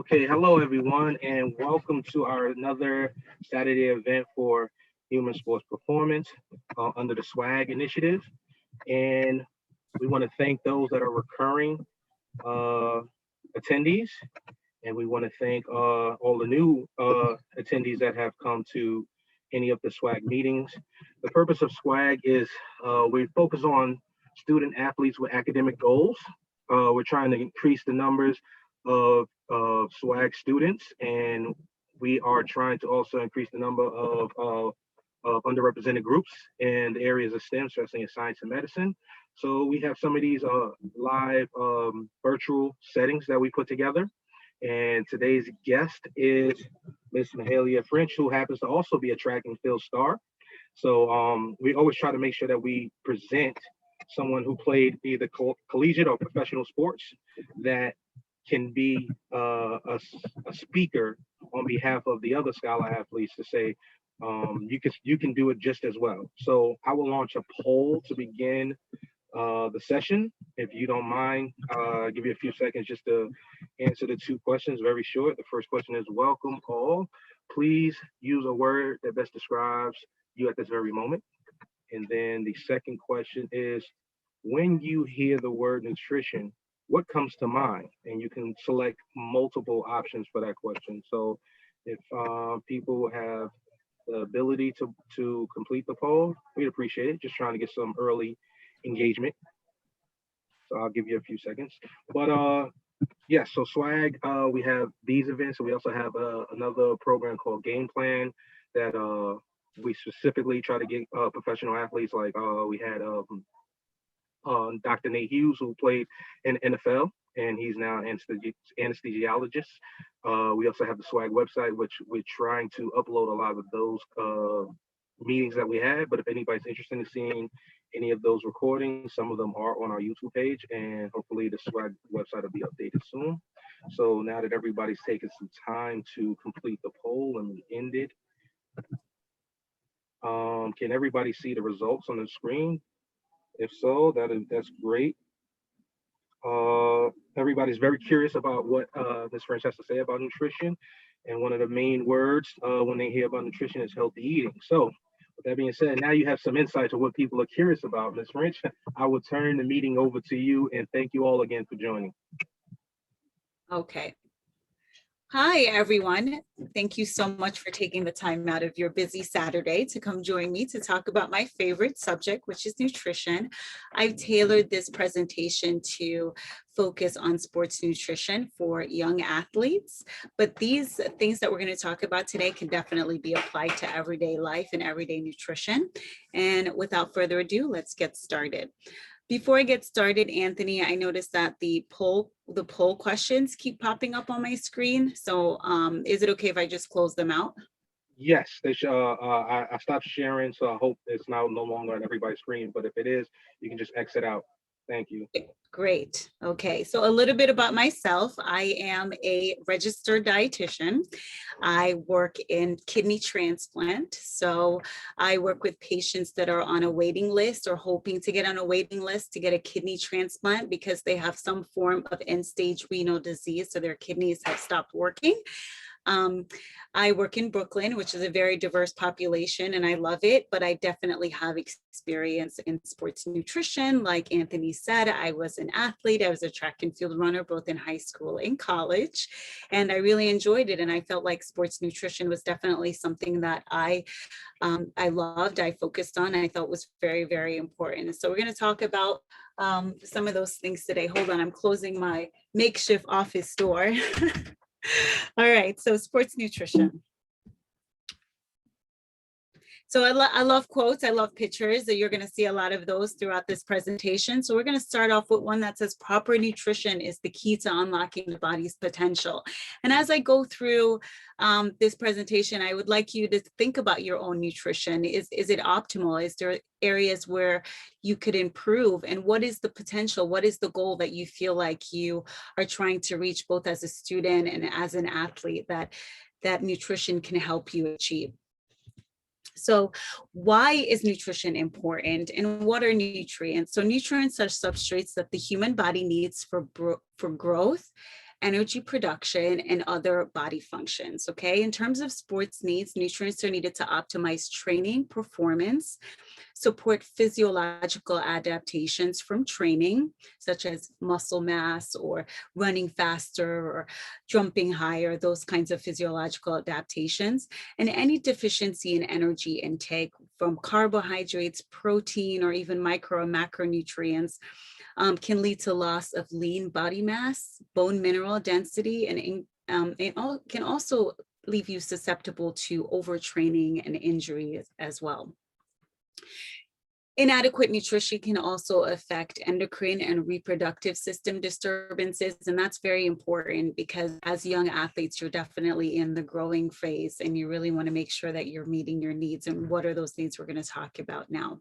Okay, hello everyone, and welcome to our another Saturday event for Human Sports Performance under the SWAG initiative. And we want to thank those that are recurring uh, attendees, and we want to thank all the new attendees that have come to any of the SWAG meetings. The purpose of SWAG is we focus on student athletes with academic goals. We're trying to increase the numbers of SWAG students, and we are trying to also increase the number of underrepresented groups in the areas of STEM, especially in science and medicine. So we have some of these live virtual settings that we put together. And today's guest is Miss Mahalia French, who happens to also be a track and field star. So we always try to make sure that we present someone who played either collegiate or professional sports that can be a speaker on behalf of the other scholar athletes to say you can do it just as well. So I will launch a poll to begin the session. If you don't mind, give you a few seconds just to answer the two questions, very short. The first question is, welcome all. Please use a word that best describes you at this very moment. And then the second question is, when you hear the word nutrition, what comes to mind? And you can select multiple options for that question. So if people have the ability to complete the poll, we'd appreciate it. Just trying to get some early engagement. So I'll give you a few seconds. But yeah, so SWAG, we have these events, and we also have another program called Game Plan that we specifically try to get professional athletes. Like we had Dr. Nate Hughes, who played in NFL, and he's now an anesthesiologist. We also have the SWAG website, which we're trying to upload a lot of those meetings that we had. But if anybody's interested in seeing any of those recordings, some of them are on our YouTube page, and hopefully the SWAG website will be updated soon. So now that everybody's taken some time to complete the poll, and we ended, can everybody see the results on the screen? If so, that's great. Everybody's very curious about what Ms. French has to say about nutrition. And one of the main words when they hear about nutrition is healthy eating. So with that being said, now you have some insight to what people are curious about. Ms. French, I will turn the meeting over to you, and thank you all again for joining. Okay. Hi, everyone. Thank you so much for taking the time out of your busy Saturday to come join me to talk about my favorite subject, which is nutrition. I've tailored this presentation to focus on sports nutrition for young athletes, but these things that we're going to talk about today can definitely be applied to everyday life and everyday nutrition. And without further ado, let's get started. Before I get started, Anthony, I noticed that the poll questions keep popping up on my screen. So is it okay if I just close them out? Yes, they should. I stopped sharing, so I hope it's now no longer on everybody's screen. But if it is, you can just exit out. Thank you. Great. Okay, so a little bit about myself. I am a registered dietitian. I work in kidney transplant. So I work with patients that are on a waiting list or hoping to get on a waiting list to get a kidney transplant because they have some form of end-stage renal disease, so their kidneys have stopped working. I work in Brooklyn, which is a very diverse population, and I love it, but I definitely have experience in sports nutrition. Like Anthony said, I was an athlete. I was a track and field runner, both in high school and college, and I really enjoyed it. And I felt like sports nutrition was definitely something that I loved, I focused on, I thought was very, very important. So we're going to talk about some of those things today. Hold on, I'm closing my makeshift office door. All right, so sports nutrition. So I love quotes, I love pictures. You're going to see a lot of those throughout this presentation. So we're going to start off with one that says proper nutrition is the key to unlocking the body's potential. And as I go through this presentation, I would like you to think about your own nutrition. Is it optimal? Is there areas where you could improve? And what is the potential? What is the goal that you feel like you are trying to reach both as a student and as an athlete that nutrition can help you achieve? So why is nutrition important, and what are nutrients? So nutrients are substrates that the human body needs for growth energy production, and other body functions, okay? In terms of sports needs, nutrients are needed to optimize training performance, support physiological adaptations from training, such as muscle mass or running faster or jumping higher, those kinds of physiological adaptations, and any deficiency in energy intake from carbohydrates, protein, or even micro and macronutrients can lead to loss of lean body mass, bone mineral density, and can also leave you susceptible to overtraining and injury as well. Inadequate nutrition can also affect endocrine and reproductive system disturbances, and that's very important because as young athletes, you're definitely in the growing phase, and you really want to make sure that you're meeting your needs. And what are those needs we're going to talk about now?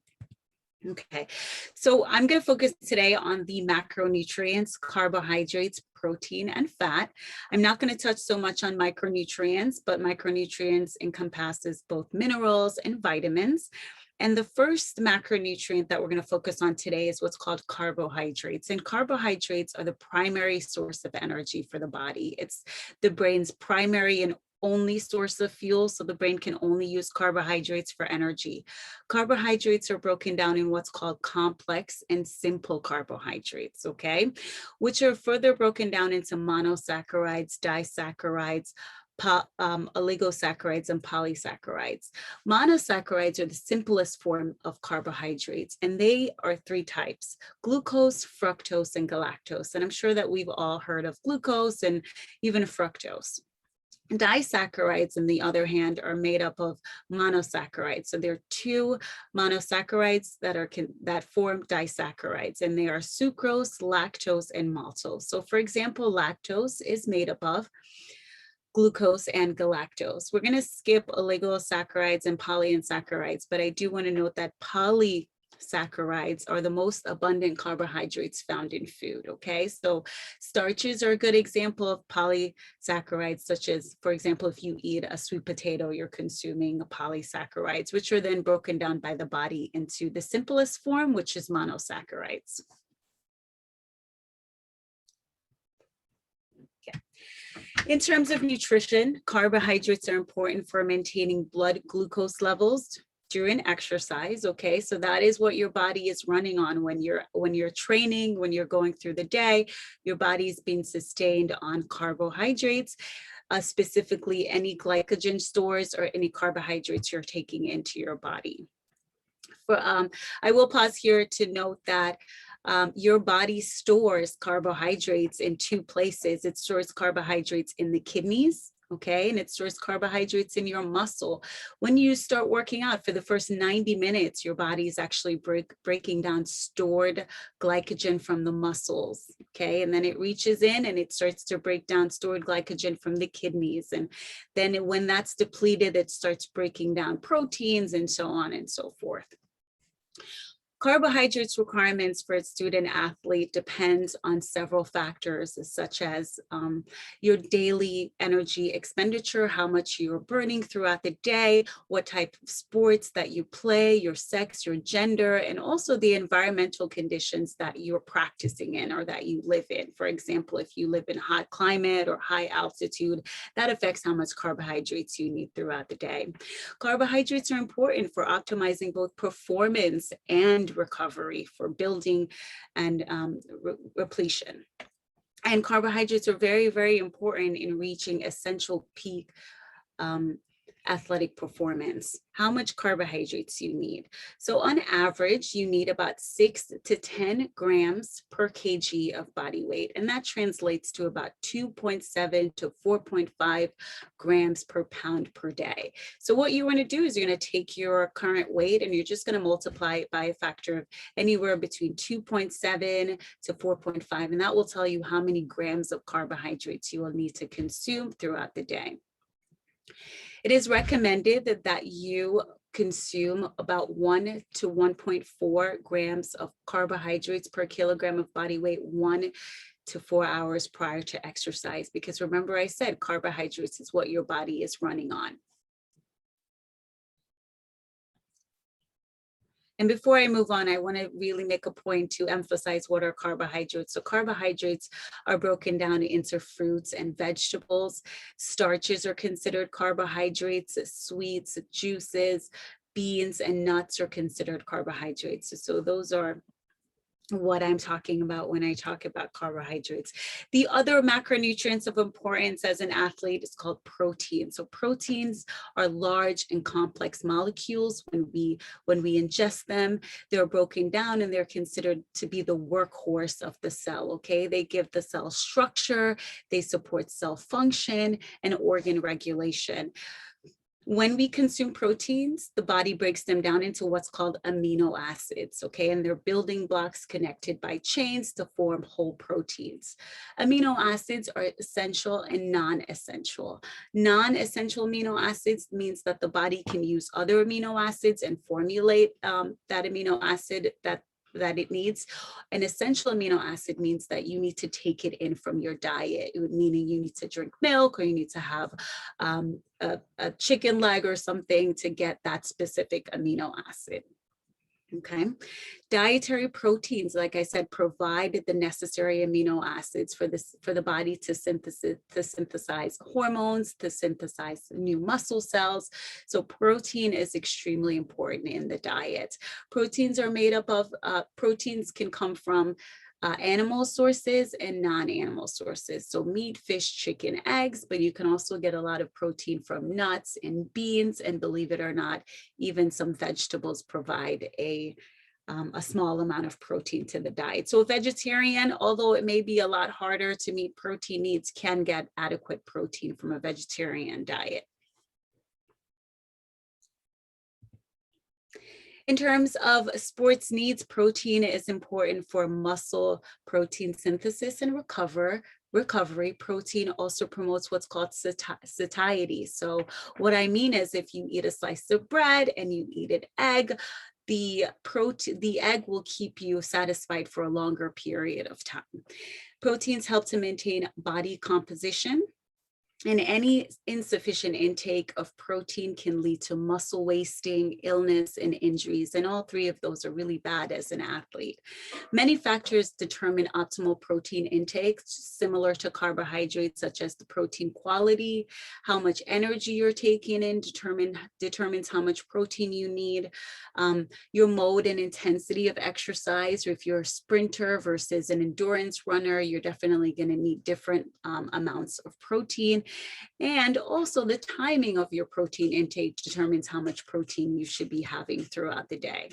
Okay, so I'm going to focus today on the macronutrients, carbohydrates, protein, and fat. I'm not going to touch so much on micronutrients, but micronutrients encompasses both minerals and vitamins. And the first macronutrient that we're going to focus on today is what's called carbohydrates. And carbohydrates are the primary source of energy for the body. It's the brain's primary and only source of fuel, so the brain can only use carbohydrates for energy. Carbohydrates are broken down in what's called complex and simple carbohydrates, okay, which are further broken down into monosaccharides, disaccharides, oligosaccharides, and polysaccharides. Monosaccharides are the simplest form of carbohydrates, and they are three types: glucose, fructose, and galactose. And I'm sure that we've all heard of glucose and even fructose. Disaccharides, on the other hand, are made up of monosaccharides. So there are two monosaccharides that form disaccharides, and they are sucrose, lactose, and maltose. So for example, lactose is made up of glucose and galactose. We're going to skip oligosaccharides and polyunsaccharides, but I do want to note that polysaccharides are the most abundant carbohydrates found in food, okay? So starches are a good example of polysaccharides, such as, for example, if you eat a sweet potato, you're consuming polysaccharides, which are then broken down by the body into the simplest form, which is monosaccharides. In terms of nutrition, carbohydrates are important for maintaining blood glucose levels during exercise, okay? So that is what your body is running on when you're training, when you're going through the day. Your body is being sustained on carbohydrates, specifically any glycogen stores or any carbohydrates you're taking into your body. I will pause here to note that your body stores carbohydrates in two places. It stores carbohydrates in the kidneys, okay, and it stores carbohydrates in your muscle. When you start working out for the first 90 minutes, your body is actually breaking down stored glycogen from the muscles, okay, and then it reaches in and it starts to break down stored glycogen from the kidneys, and then when that's depleted, it starts breaking down proteins and so on and so forth. Carbohydrates requirements for a student athlete depends on several factors, such as your daily energy expenditure, how much you're burning throughout the day, what type of sports that you play, your sex, your gender, and also the environmental conditions that you're practicing in or that you live in. For example, if you live in hot climate or high altitude, that affects how much carbohydrates you need throughout the day. Carbohydrates are important for optimizing both performance and recovery, for building and repletion. And carbohydrates are very, very important in reaching essential peak athletic performance. How much carbohydrates you need. So on average, you need about 6 to 10 grams per kg of body weight. And that translates to about 2.7 to 4.5 grams per pound per day. So what you want to do is you're going to take your current weight and you're just going to multiply it by a factor of anywhere between 2.7 to 4.5. And that will tell you how many grams of carbohydrates you will need to consume throughout the day. It is recommended that you consume about 1 to 1.4 grams of carbohydrates per kilogram of body weight 1 to 4 hours prior to exercise, because remember I said carbohydrates is what your body is running on. And before I move on, I want to really make a point to emphasize what are carbohydrates. So carbohydrates are broken down into fruits and vegetables. Starches are considered carbohydrates, sweets, juices, beans, and nuts are considered carbohydrates. So those are what I'm talking about when I talk about carbohydrates. The other macronutrients of importance as an athlete is called protein. So proteins are large and complex molecules. When we ingest them, they're broken down and they're considered to be the workhorse of the cell, okay? They give the cell structure, they support cell function and organ regulation. When we consume proteins, the body breaks them down into what's called amino acids, okay? And they're building blocks connected by chains to form whole proteins. Amino acids are essential and non-essential. Non-essential amino acids means that the body can use other amino acids and formulate that amino acid that it needs. An essential amino acid means that you need to take it in from your diet, meaning you need to drink milk or you need to have a chicken leg or something to get that specific amino acid. Okay, dietary proteins, like I said, provide the necessary amino acids for the body to synthesize hormones, to synthesize new muscle cells. So protein is extremely important in the diet. Proteins are made up of proteins can come from animal sources and non-animal sources. So meat, fish, chicken, eggs, but you can also get a lot of protein from nuts and beans, and believe it or not, even some vegetables provide a small amount of protein to the diet. So a vegetarian, although it may be a lot harder to meet protein needs, can get adequate protein from a vegetarian diet. In terms of sports needs, protein is important for muscle protein synthesis and recovery. Protein also promotes what's called satiety. So what I mean is if you eat a slice of bread and you eat an egg, the egg will keep you satisfied for a longer period of time. Proteins help to maintain body composition. And any insufficient intake of protein can lead to muscle wasting, illness, and injuries. And all three of those are really bad as an athlete. Many factors determine optimal protein intake, similar to carbohydrates, such as the protein quality, how much energy you're taking in determines how much protein you need, your mode and intensity of exercise, or if you're a sprinter versus an endurance runner, you're definitely going to need different amounts of protein. And also the timing of your protein intake determines how much protein you should be having throughout the day.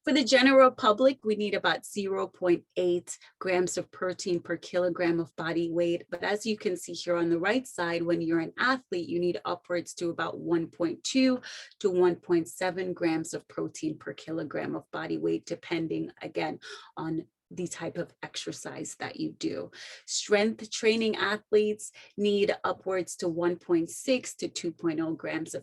For the general public, we need about 0.8 grams of protein per kilogram of body weight. But as you can see here on the right side, when you're an athlete, you need upwards to about 1.2 to 1.7 grams of protein per kilogram of body weight, depending, again, on the type of exercise that you do. Strength training athletes need upwards to 1.6 to 2.0 grams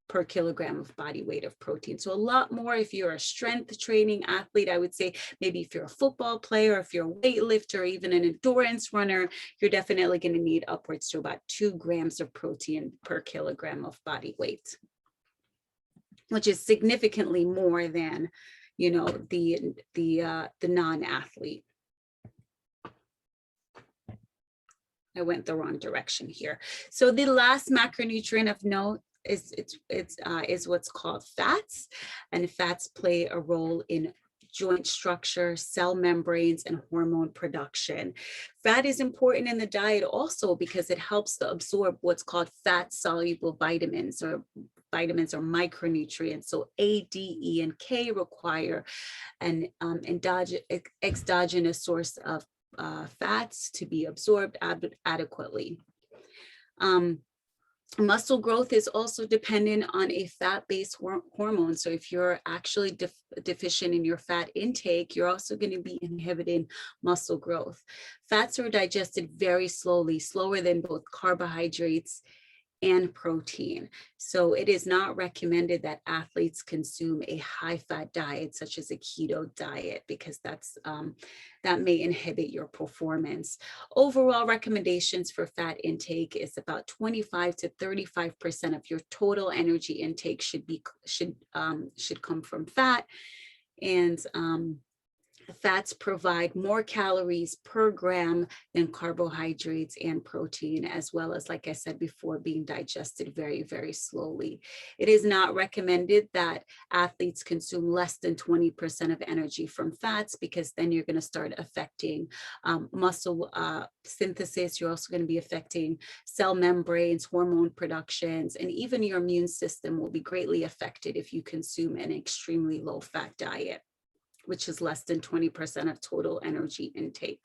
per kilogram of body weight of protein. So a lot more if you're a strength training athlete. I would say maybe if you're a football player, if you're a weightlifter, or even an endurance runner, you're definitely going to need upwards to about 2 grams of protein per kilogram of body weight, which is significantly more than the non-athlete. I went the wrong direction here. So the last macronutrient of note is what's called fats, and fats play a role in joint structure, cell membranes, and hormone production. Fat is important in the diet also because it helps to absorb what's called fat-soluble vitamins or micronutrients. So A, D, E, and K require an exogenous source of fats to be absorbed adequately. Muscle growth is also dependent on a fat-based hormone. So if you're actually deficient in your fat intake, you're also going to be inhibiting muscle growth. Fats are digested very slowly, slower than both carbohydrates and protein. So it is not recommended that athletes consume a high-fat diet such as a keto diet, because that may inhibit your performance. Overall recommendations for fat intake is about 25 to 35% of your total energy intake should come from fat. And fats provide more calories per gram than carbohydrates and protein, as well as, like I said before, being digested very, very slowly. It is not recommended that athletes consume less than 20% of energy from fats, because then you're going to start affecting muscle synthesis. You're also going to be affecting cell membranes, hormone productions, and even your immune system will be greatly affected if you consume an extremely low fat diet, which is less than 20% of total energy intake.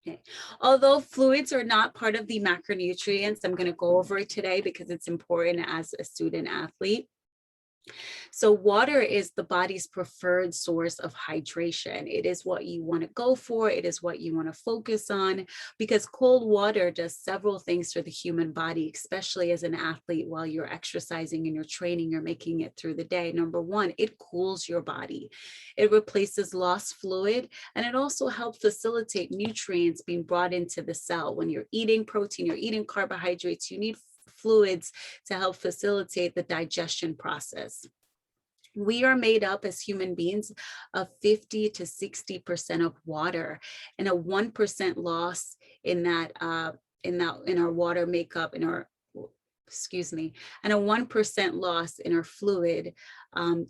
Okay. Although fluids are not part of the macronutrients, I'm going to go over it today because it's important as a student athlete. So water is the body's preferred source of hydration. It is what you want to go for. It is what you want to focus on, because cold water does several things for the human body, especially as an athlete. While you're exercising and you're training, you're making it through the day. Number one, it cools your body. It replaces lost fluid, and it also helps facilitate nutrients being brought into the cell. When you're eating protein, you're eating carbohydrates, you need fluids to help facilitate the digestion process. We are made up as human beings of 50 to 60% of water, and a 1% loss in our water makeup, and a 1% loss in our fluid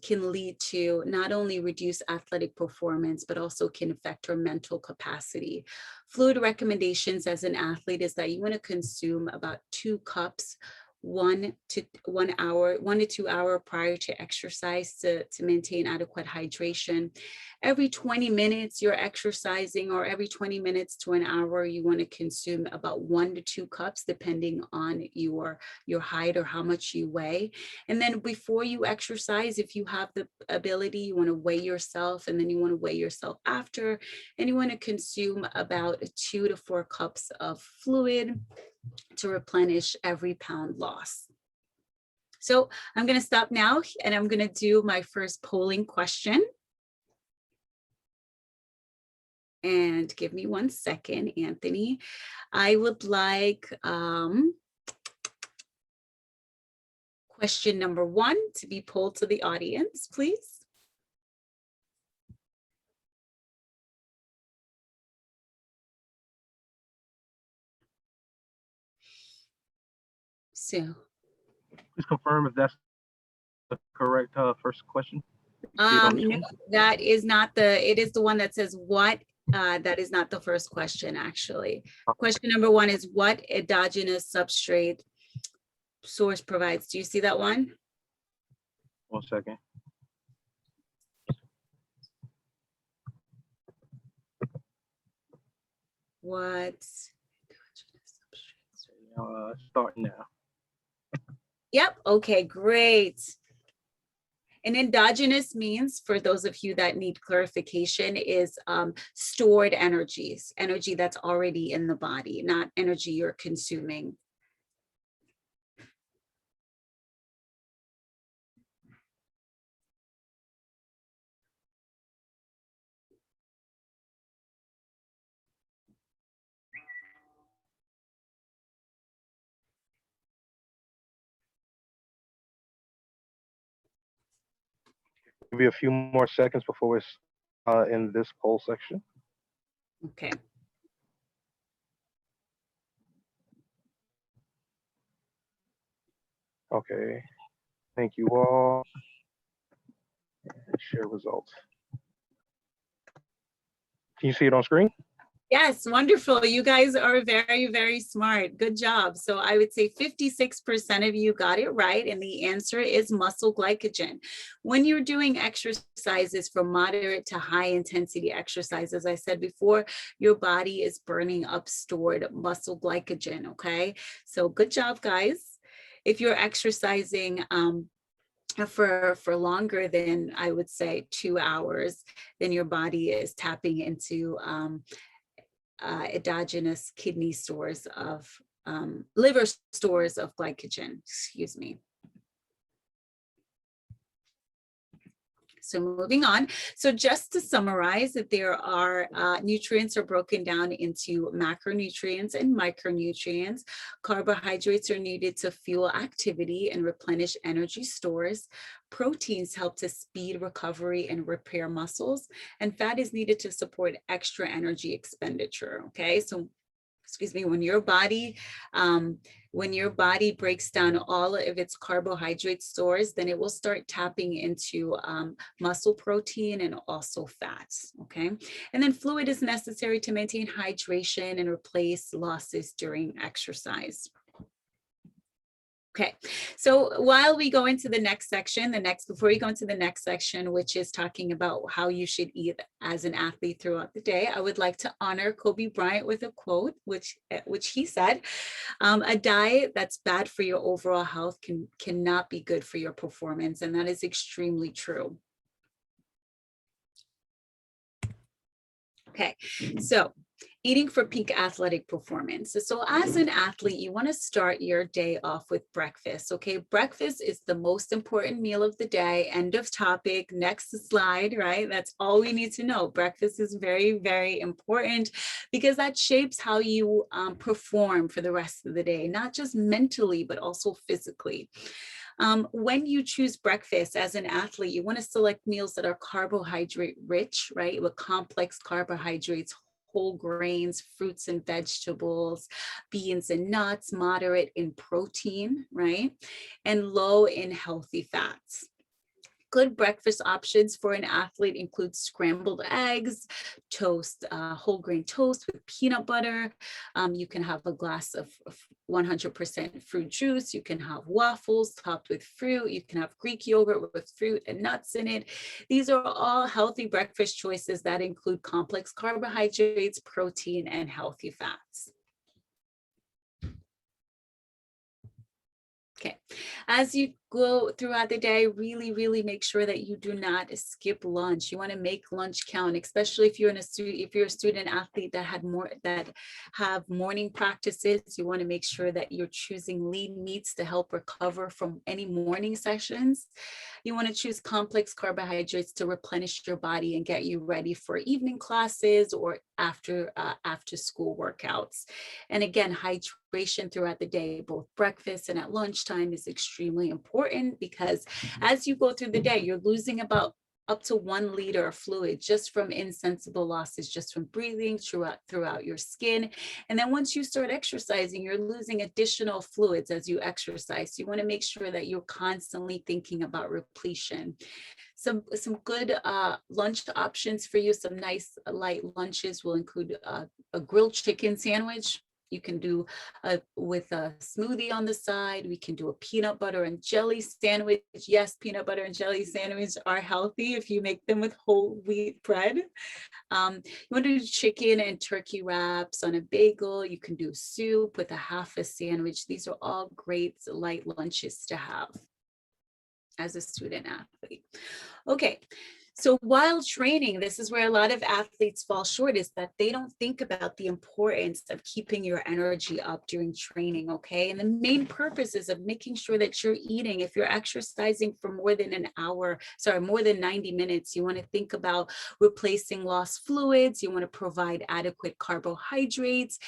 can lead to not only reduced athletic performance, but also can affect our mental capacity. Fluid recommendations as an athlete is that you want to consume about 2 cups 1 to 2 hours prior to exercise to maintain adequate hydration. Every 20 minutes you're exercising, or every 20 minutes to an hour, you want to consume about 1 to 2 cups, depending on your height or how much you weigh. And then before you exercise, if you have the ability, you want to weigh yourself, and then you want to weigh yourself after, and you want to consume about 2 to 4 cups of fluid to replenish every pound loss. So I'm going to stop now, and I'm going to do my first polling question. And give me 1 second, Anthony. I would like question number 1 to be polled to the audience, please. So, please confirm if that's the correct first question. no, that is not it is the one that says what. That is not the first question, actually. Question number 1 is, what endogenous substrate source provides? Do you see that one? 1 second. What? Start now. Yep. Okay, great. And endogenous means, for those of you that need clarification, is stored energies, energy that's already in the body, not energy you're consuming. Maybe a few more seconds before we're in this poll section. Okay. Okay. Thank you all. And share results. Can you see it on screen? Yes, wonderful. You guys are very, very smart. Good job. So I would say 56% of you got it right. And the answer is muscle glycogen. When you're doing exercises from moderate to high intensity exercise, as I said before, your body is burning up stored muscle glycogen. Okay. So good job, guys. If you're exercising, for longer than, I would say, 2 hours, then your body is tapping into endogenous kidney source of liver stores of glycogen, excuse me. So moving on. So just to summarize, that there are nutrients are broken down into macronutrients and micronutrients. Carbohydrates are needed to fuel activity and replenish energy stores. Proteins help to speed recovery and repair muscles. And fat is needed to support extra energy expenditure. Okay, so excuse me, when your body breaks down all of its carbohydrate stores, then it will start tapping into muscle protein and also fats, okay? And then fluid is necessary to maintain hydration and replace losses during exercise. Okay, so while we go into the next section, before we go into the next section, which is talking about how you should eat as an athlete throughout the day, I would like to honor Kobe Bryant with a quote, which he said, a diet that's bad for your overall health cannot be good for your performance. And that is extremely true. Okay, so eating for peak athletic performance. So as an athlete, you want to start your day off with breakfast. Okay, breakfast is the most important meal of the day. End of topic. Next slide, right? That's all we need to know. Breakfast is very, very important because that shapes how you perform for the rest of the day, not just mentally, but also physically. When you choose breakfast as an athlete, you want to select meals that are carbohydrate rich, right? With complex carbohydrates, whole grains, fruits and vegetables, beans and nuts, moderate in protein, right? And low in healthy fats. Good breakfast options for an athlete include scrambled eggs, toast, whole grain toast with peanut butter. You can have a glass of 100% fruit juice. You can have waffles topped with fruit. You can have Greek yogurt with fruit and nuts in it. These are all healthy breakfast choices that include complex carbohydrates, protein, and healthy fats. Okay, as you go throughout the day, really make sure that you do not skip lunch. You want to make lunch count, especially if you're a student athlete that have morning practices. You want to make sure that you're choosing lean meats to help recover from any morning sessions. You want to choose complex carbohydrates to replenish your body and get you ready for evening classes or after school workouts. And again, hydration throughout the day, both breakfast and at lunchtime, is extremely important because as you go through the day, you're losing about up to 1 liter of fluid just from insensible losses, just from breathing throughout your skin. And then once you start exercising, you're losing additional fluids as you exercise. So you want to make sure that you're constantly thinking about repletion. Some good lunch options for you, some nice light lunches will include a grilled chicken sandwich. You can do with a smoothie on the side. We can do a peanut butter and jelly sandwich. Yes, peanut butter and jelly sandwiches are healthy if you make them with whole wheat bread. You want to do chicken and turkey wraps on a bagel. You can do soup with a half a sandwich. These are all great light lunches to have as a student athlete. Okay. So while training, this is where a lot of athletes fall short, is that they don't think about the importance of keeping your energy up during training, okay? And the main purpose is of making sure that you're eating. If you're exercising for more than 90 minutes, you want to think about replacing lost fluids. You want to provide adequate carbohydrates,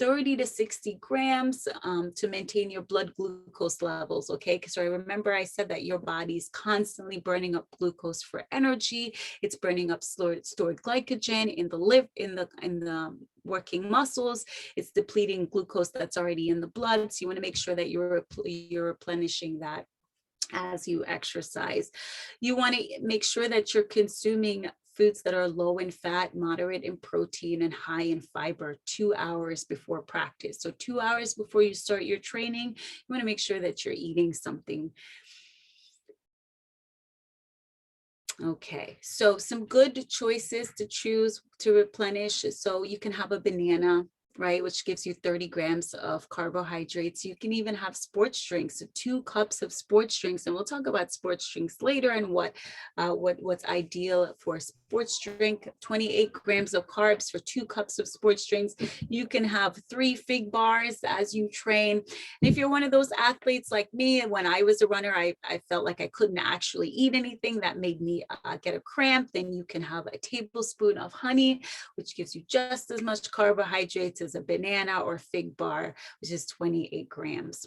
30 to 60 grams to maintain your blood glucose levels, okay? Because I remember I said that your body's constantly burning up glucose for energy. It's burning up stored glycogen in the liver, in the working muscles. It's depleting glucose that's already in the blood. So you want to make sure that you're replenishing that as you exercise. You want to make sure that you're consuming foods that are low in fat, moderate in protein, and high in fiber 2 hours before practice. So 2 hours before you start your training, you want to make sure that you're eating something. Okay, so some good choices to choose to replenish. So you can have a banana right, which gives you 30 grams of carbohydrates. You can even have sports drinks, so 2 cups of sports drinks, and we'll talk about sports drinks later and what's ideal for a sports drink. 28 grams of carbs for 2 cups of sports drinks. You can have 3 fig bars as you train. And if you're one of those athletes like me, when I was a runner, I felt like I couldn't actually eat anything that made me get a cramp, then you can have a tablespoon of honey, which gives you just as much carbohydrates as a banana or fig bar, which is 28 grams.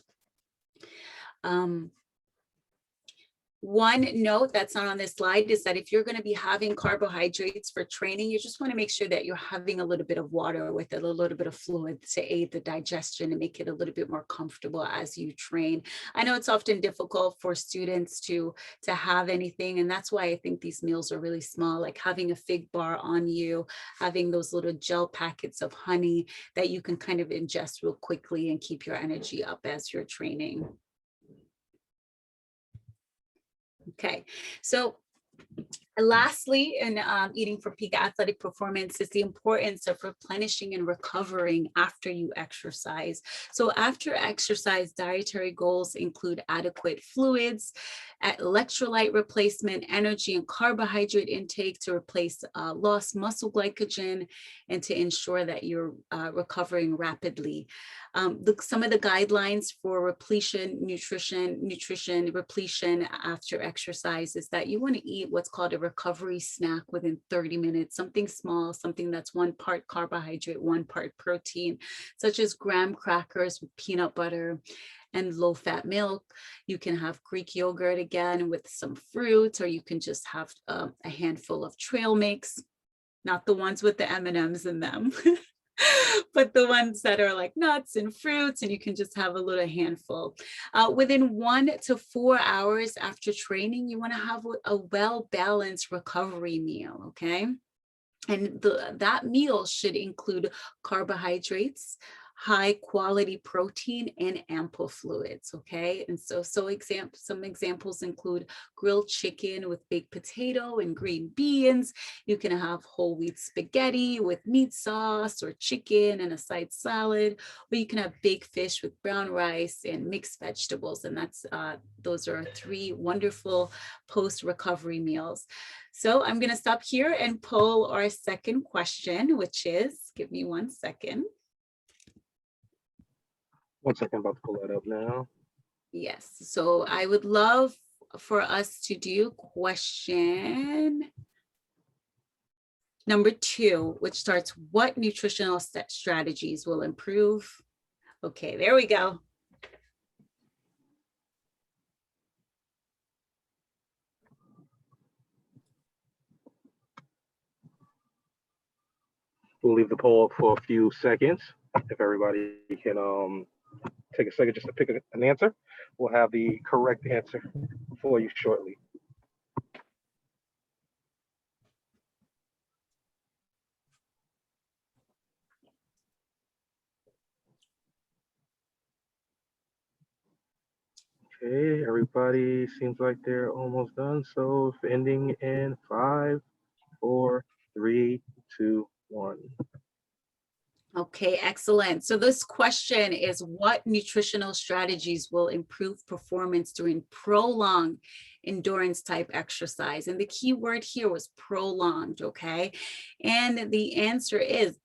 One note that's not on this slide is that if you're going to be having carbohydrates for training, you just want to make sure that you're having a little bit of water with it, a little bit of fluid to aid the digestion and make it a little bit more comfortable as you train. I know it's often difficult for students to have anything, and that's why I think these meals are really small, like having a fig bar on you, having those little gel packets of honey that you can kind of ingest real quickly and keep your energy up as you're training. Okay, so lastly, in eating for peak athletic performance is the importance of replenishing and recovering after you exercise. So after exercise, dietary goals include adequate fluids, electrolyte replacement, energy and carbohydrate intake to replace lost muscle glycogen and to ensure that you're recovering rapidly. Some of the guidelines for nutrition repletion after exercise is that you want to eat what's called a recovery snack within 30 minutes, something small, something that's 1 part carbohydrate, 1 part protein, such as graham crackers with peanut butter and low-fat milk. You can have Greek yogurt again with some fruits, or you can just have a handful of trail mix, not the ones with the M&Ms in them. But the ones that are like nuts and fruits, and you can just have a little handful. Within 1 to 4 hours after training, you want to have a well-balanced recovery meal, okay? And that meal should include carbohydrates, high quality protein, and ample fluids, okay? And so some examples include grilled chicken with baked potato and green beans. You can have whole wheat spaghetti with meat sauce or chicken and a side salad, or you can have baked fish with brown rice and mixed vegetables. And those are 3 wonderful post-recovery meals. So I'm gonna stop here and pull our second question, which is, give me 1 second. 1 second, about to pull that up now. Yes, so I would love for us to do question number 2, which starts, what nutritional strategies will improve? Okay, there we go. We'll leave the poll up for a few seconds. If everybody can take a second just to pick an answer, we'll have the correct answer for you shortly. Okay, everybody seems like they're almost done. So ending in 5, 4, 3, 2, 1. Okay, excellent. So this question is, what nutritional strategies will improve performance during prolonged endurance type exercise? And the key word here was prolonged, okay? And the answer is,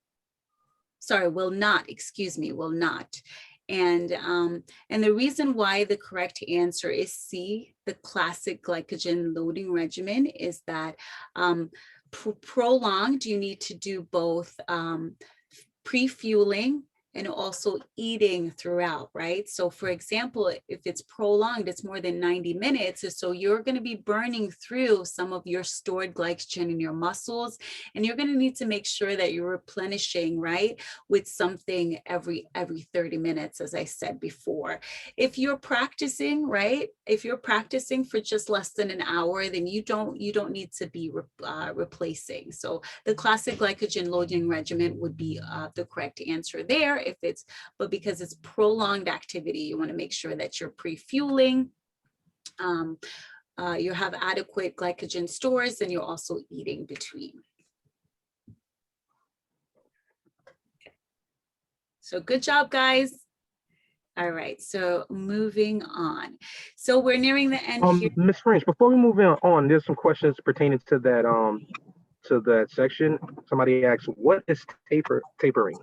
will not. And the reason why the correct answer is C, the classic glycogen loading regimen, is that prolonged, you need to do both pre-fueling and also eating throughout, right? So for example, if it's prolonged, it's more than 90 minutes. So you're going to be burning through some of your stored glycogen in your muscles, and you're going to need to make sure that you're replenishing, right, with something every 30 minutes, as I said before. If you're practicing, right, if you're practicing for just less than an hour, then you don't need to be replacing. So the classic glycogen loading regimen would be the correct answer there. But because it's prolonged activity, you want to make sure that you're pre-fueling, you have adequate glycogen stores, and you're also eating between. So good job, guys. All right, so moving on. So we're nearing the end here. Ms. French, before we move on, there's some questions pertaining to that section. Somebody asked, what is tapering?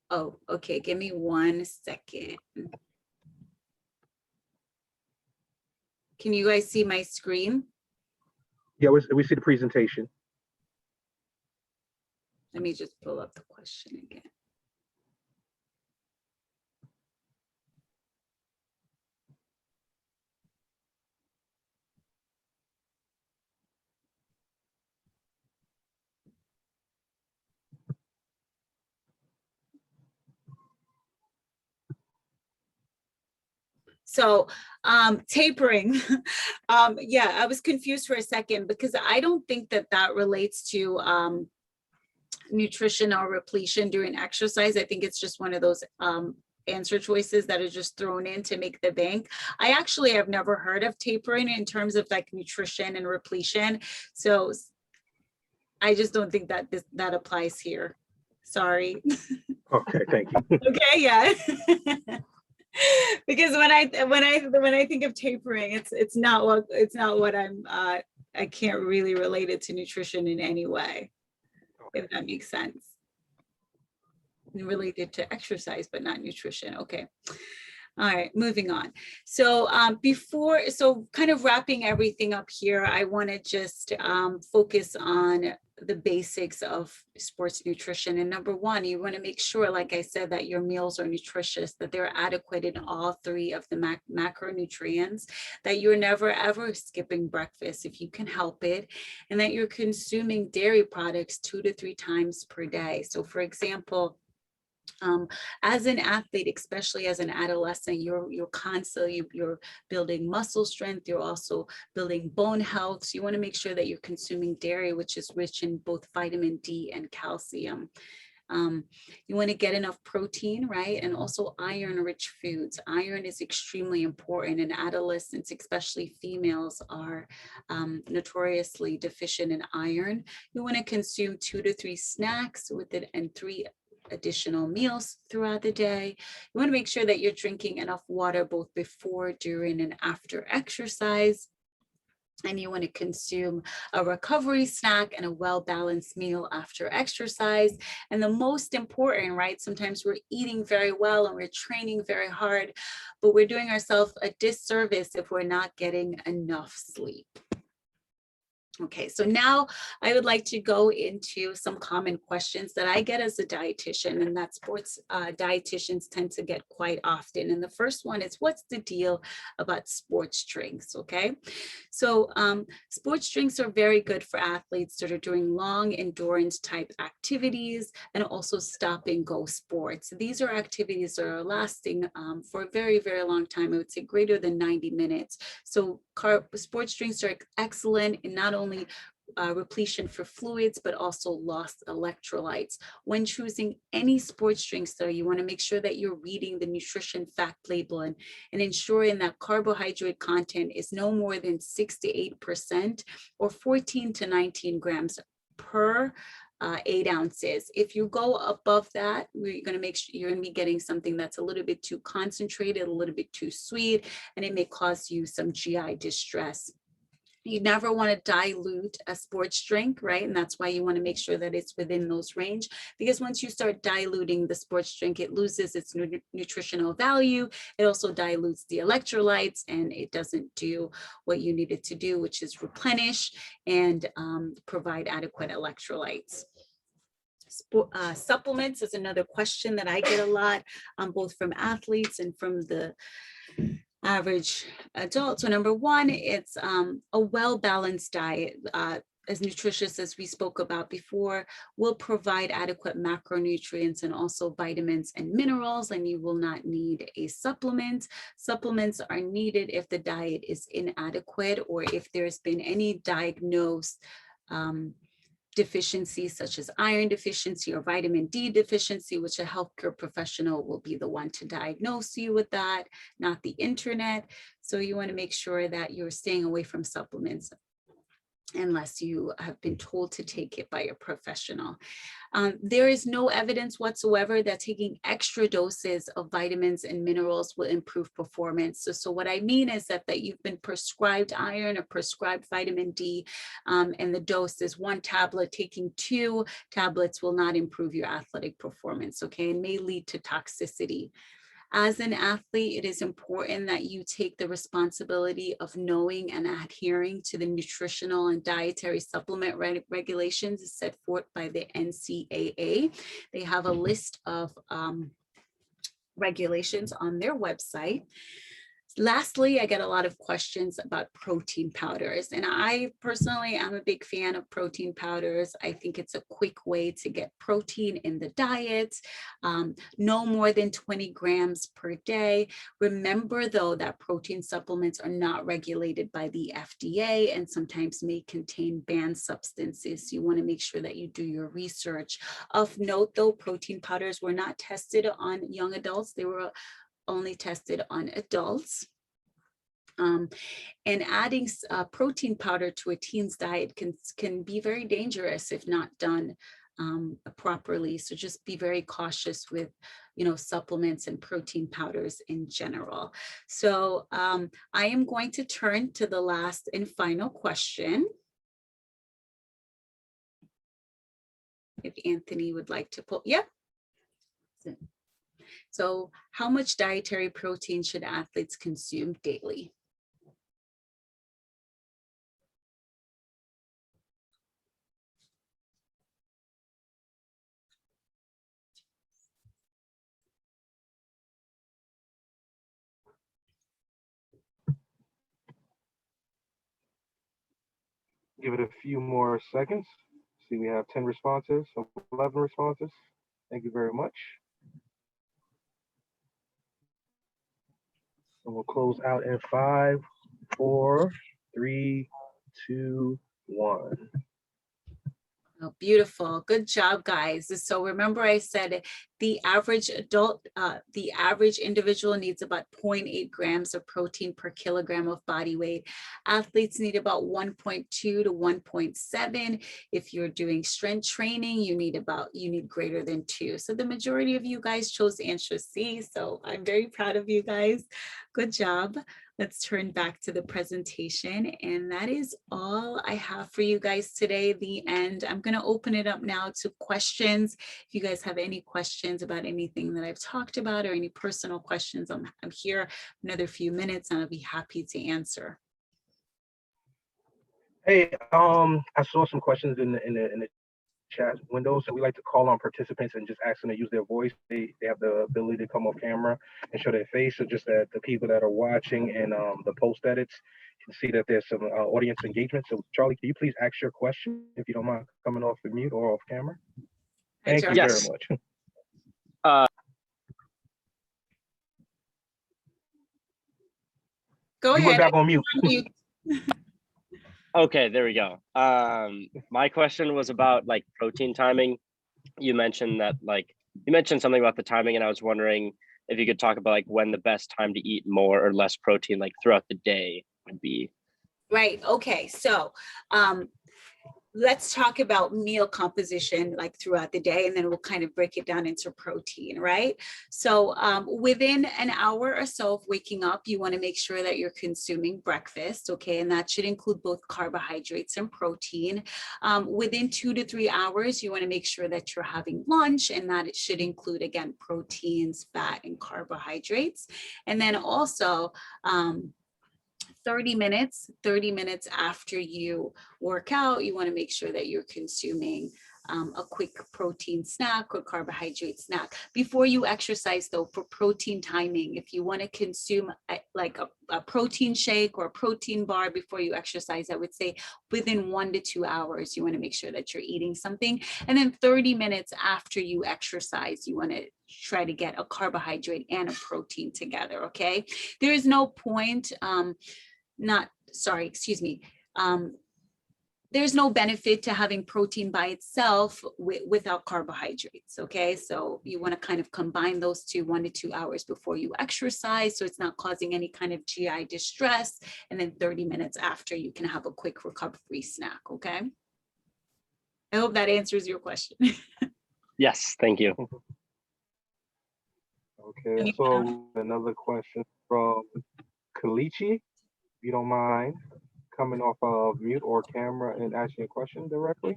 Oh, okay, give me 1 second. Can you guys see my screen? Yeah, we see the presentation. Let me just pull up the question again. So tapering, yeah, I was confused for a second because I don't think that that relates to nutrition or repletion during exercise. I think it's just one of those answer choices that are just thrown in to make the bank. I actually have never heard of tapering in terms of like nutrition and repletion. So I just don't think that that applies here. Sorry. Okay, thank you. Okay, yeah. Because when I think of tapering, it's not what I can't really relate it to nutrition in any way, if that makes sense. Related to exercise, but not nutrition. Okay. All right, moving on. So so kind of wrapping everything up here, I want to just focus on the basics of sports nutrition. And number one, you want to make sure, like I said, that your meals are nutritious, that they're adequate in all 3 of the macronutrients, that you're never ever skipping breakfast if you can help it, and that you're consuming dairy products 2 to 3 times per day. So for example, as an athlete, especially as an adolescent, you're constantly, you're building muscle strength, you're also building bone health. So you want to make sure that you're consuming dairy, which is rich in both vitamin D and calcium. You want to get enough protein, right? And also iron-rich foods. Iron is extremely important, and adolescents, especially females, are notoriously deficient in iron. You want to consume 2 to 3 snacks with it and 3 additional meals throughout the day. You want to make sure that you're drinking enough water both before, during, and after exercise. And you want to consume a recovery snack and a well-balanced meal after exercise. And the most important, right? Sometimes we're eating very well and we're training very hard, but we're doing ourselves a disservice if we're not getting enough sleep. Okay, so now I would like to go into some common questions that I get as a dietitian, and that sports dietitians tend to get quite often. And the first one is, what's the deal about sports drinks? Okay, so sports drinks are very good for athletes that are doing long endurance type activities and also stop and go sports. These are activities that are lasting for a very, very long time. I would say greater than 90 minutes. So sports drinks are excellent in not only repletion for fluids, but also lost electrolytes. When choosing any sports drinks, though, you want to make sure that you're reading the nutrition fact label and ensuring that carbohydrate content is no more than 6 to 8% or 14 to 19 grams per 8 ounces. If you go above that, we're going to make sure you're going to be getting something that's a little bit too concentrated, a little bit too sweet, and it may cause you some GI distress. You never want to dilute a sports drink, right? And that's why you want to make sure that it's within those range, because once you start diluting the sports drink, it loses its nutritional value. It also dilutes the electrolytes, and it doesn't do what you need it to do, which is replenish and provide adequate electrolytes. Supplements is another question that I get a lot, both from athletes and from the average adult. So number one, it's a well-balanced diet, as nutritious as we spoke about before, will provide adequate macronutrients and also vitamins and minerals, and you will not need a supplement. Supplements are needed if the diet is inadequate or if there's been any diagnosed deficiencies such as iron deficiency or vitamin D deficiency, which a healthcare professional will be the one to diagnose you with that, not the internet. So you want to make sure that you're staying away from supplements. unless you have been told to take it by a professional. There is no evidence whatsoever that taking extra doses of vitamins and minerals will improve performance. So what I mean is that you've been prescribed iron or prescribed vitamin D, and the dose is 1 tablet. Taking 2 tablets will not improve your athletic performance, okay, and may lead to toxicity. As an athlete, it is important that you take the responsibility of knowing and adhering to the nutritional and dietary supplement regulations set forth by the NCAA. They have a list of regulations on their website. Lastly, I get a lot of questions about protein powders, and I personally am a big fan of protein powders. I think it's a quick way to get protein in the diet, no more than 20 grams per day. Remember, though, that protein supplements are not regulated by the FDA and sometimes may contain banned substances. You want to make sure that you do your research. Of note, though, protein powders were not tested on young adults. They were only tested on adults. And adding protein powder to a teen's diet can be very dangerous if not done properly. So just be very cautious with, supplements and protein powders in general. So I am going to turn to the last and final question. If Anthony would like to pull, yep. So how much dietary protein should athletes consume daily? Give it a few more seconds. See, we have 10 responses, 11 responses. Thank you very much. And we'll close out in 5, 4, 3, 2, 1. Oh, beautiful. Good job, guys. So remember I said the average adult, the average individual needs about 0.8 grams of protein per kilogram of body weight. Athletes need about 1.2 to 1.7. If you're doing strength training, you need greater than 2. So the majority of you guys chose answer C. So I'm very proud of you guys. Good job. Let's turn back to the presentation. And that is all I have for you guys today, the end. I'm going to open it up now to questions. If you guys have any questions about anything that I've talked about or any personal questions, I'm here another few minutes and I'll be happy to answer. Hey, I saw some questions in the chat window, so we like to call on participants and just ask them to use their voice. They have the ability to come off camera and show their face, so just that the people that are watching and the post edits can see that there's some audience engagement. So Charlie, can you please ask your question if you don't mind coming off the mute or off camera? Thank you very much. Go ahead. We're back on mute. Okay, there we go. My question was about like protein timing. You mentioned something about the timing, and I was wondering if you could talk about like when the best time to eat more or less protein like throughout the day would be. Right. Okay. So let's talk about meal composition like throughout the day, and then we'll kind of break it down into protein, right? So within an hour or so of waking up, you want to make sure that you're consuming breakfast, okay? And that should include both carbohydrates and protein. Within 2 to 3 hours, you want to make sure that you're having lunch, and that it should include, again, proteins, fat, and carbohydrates. And then also, 30 minutes after you work out, you want to make sure that you're consuming a quick protein snack or carbohydrate snack. Before you exercise, though, for protein timing, if you want to consume like a protein shake or a protein bar before you exercise, I would say within 1 to 2 hours, you want to make sure that you're eating something. And then 30 minutes after you exercise, you want to try to get a carbohydrate and a protein together, okay? There is no point, there's no benefit to having protein by itself without carbohydrates. Okay, so you want to kind of combine those two 1 to 2 hours before you exercise, so it's not causing any kind of GI distress. And then 30 minutes after, you can have a quick recovery snack. Okay, I hope that answers your question. Yes, thank you. Okay, so another question from Kalichi, if you don't mind coming off of mute or camera and asking a question directly.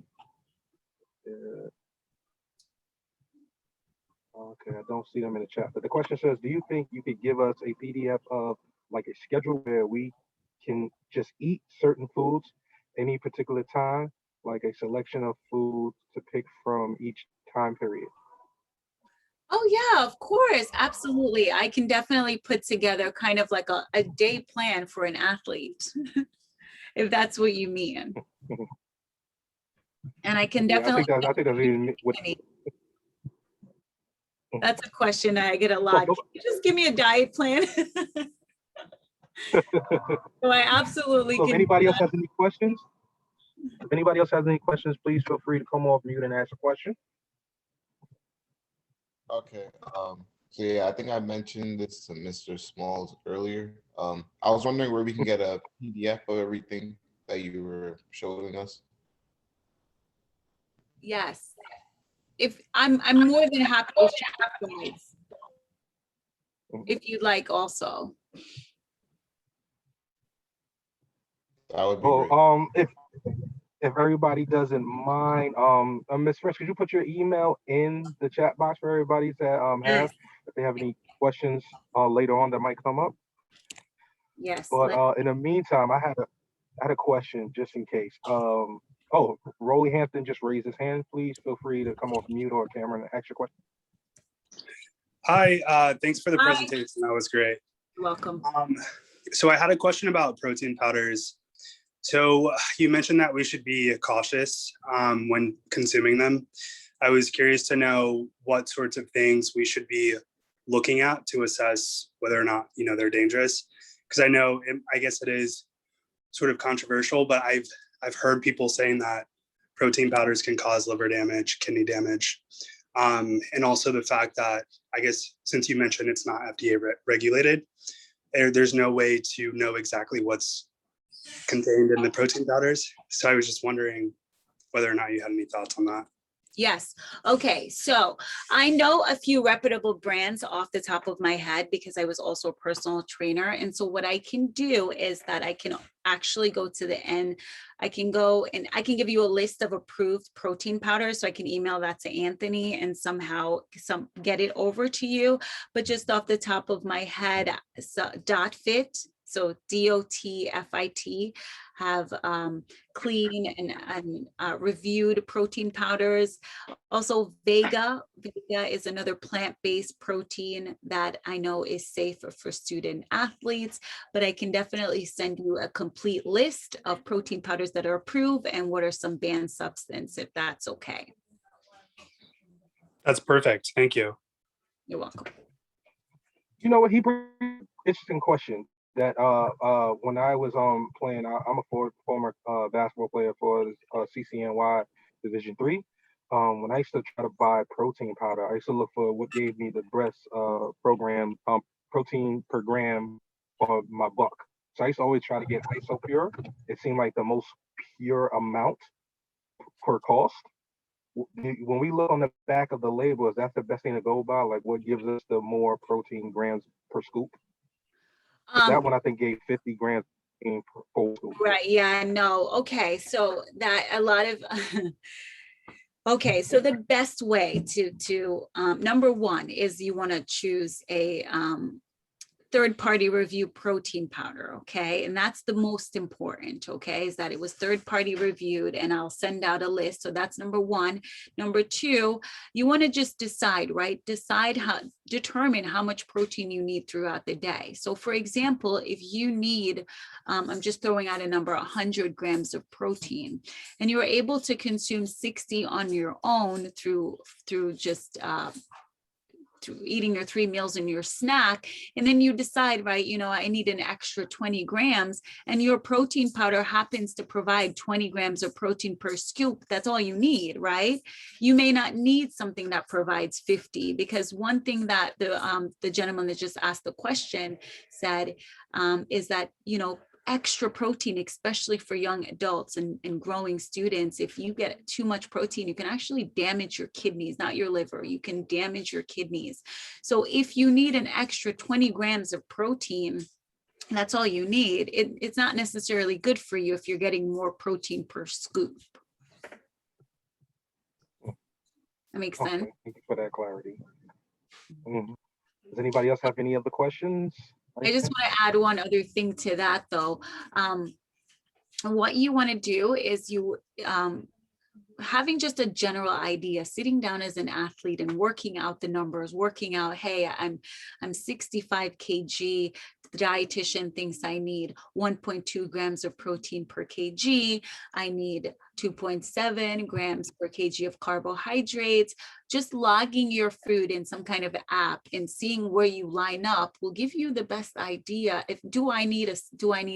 Okay, I don't see them in the chat, but the question says, do you think you could give us a PDF of like a schedule where we can just eat certain foods any particular time, like a selection of foods to pick from each time period? Oh yeah, of course, absolutely. I can definitely put together kind of like a day plan for an athlete, if that's what you mean. And I can definitely. I think that's even what. That's a question I get a lot. Can you just give me a diet plan? So I absolutely so can. If anybody else has any questions, please feel free to come off mute and ask a question. Okay. So yeah, I think I mentioned this to Mr. Smalls earlier. I was wondering where we can get a PDF of everything that you were showing us. Yes. If I'm more than happy to share slides, if you'd like also. That would be great. If everybody doesn't mind, Ms. Fresh, could you put your email in the chat box for everybody that have, if they have any questions later on that might come up? Yes. But in the meantime, I had a question just in case. Oh, Rolly Hampton just raised his hand. Please feel free to come off mute or camera and ask your question. Hi, thanks for the presentation. That was great. You're welcome. So I had a question about protein powders. So you mentioned that we should be cautious when consuming them. I was curious to know what sorts of things we should be looking at to assess whether or not, they're dangerous. Because I guess it is sort of controversial, but I've heard people saying that protein powders can cause liver damage, kidney damage. And also the fact that, I guess, since you mentioned it's not FDA regulated, there's no way to know exactly what's contained in the protein powders. So I was just wondering whether or not you had any thoughts on that. Yes. Okay. So I know a few reputable brands off the top of my head because I was also a personal trainer. And so what I can do is that I can actually go to the end. I can go and I can give you a list of approved protein powders. So I can email that to Anthony and somehow get it over to you. But just off the top of my head, .fit. So DOTFIT have clean and reviewed protein powders. Also Vega is another plant-based protein that I know is safe for student athletes, but I can definitely send you a complete list of protein powders that are approved and what are some banned substances, if that's okay. That's perfect. Thank you. You're welcome. You know what, he brings an interesting question. That when I was playing, I'm a former basketball player for CCNY Division III. When I used to try to buy protein powder, I used to look for what gave me the best protein per gram for my buck. So I used to always try to get IsoPure. It seemed like the most pure amount per cost. When we look on the back of the label, is that the best thing to go by? Like what gives us the more protein grams per scoop? That one I think gave 50 grams per scoop. Right. Yeah. No. Okay. So that a lot of. Okay. So the best way to number one is you want to choose a third-party review protein powder, okay? And that's the most important, okay, is that it was third-party reviewed, and I'll send out a list. So that's number one. Number two, you want to just decide, right? Determine how much protein you need throughout the day. So for example, if you need, I'm just throwing out a number, 100 grams of protein, and you're able to consume 60 on your own through just eating your 3 meals and your snack, and then you decide, right, you know, I need an extra 20 grams, and your protein powder happens to provide 20 grams of protein per scoop, that's all you need, right? You may not need something that provides 50, because one thing that the gentleman that just asked the question said is that, you know, extra protein, especially for young adults and growing students, if you get too much protein, you can actually damage your kidneys, not your liver. You can damage your kidneys. So if you need an extra 20 grams of protein, that's all you need. It's not necessarily good for you if you're getting more protein per scoop. That makes sense. Thank you for that clarity. Does anybody else have any other questions? I just want to add one other thing to that, though. What you want to do is you having just a general idea, sitting down as an athlete and working out the numbers, working out, hey, I'm 65 kg. The dietitian thinks I need 1.2 grams of protein per kg. I need 2.7 grams per kg of carbohydrates. Just logging your food in some kind of app and seeing where you line up will give you the best idea. If do I need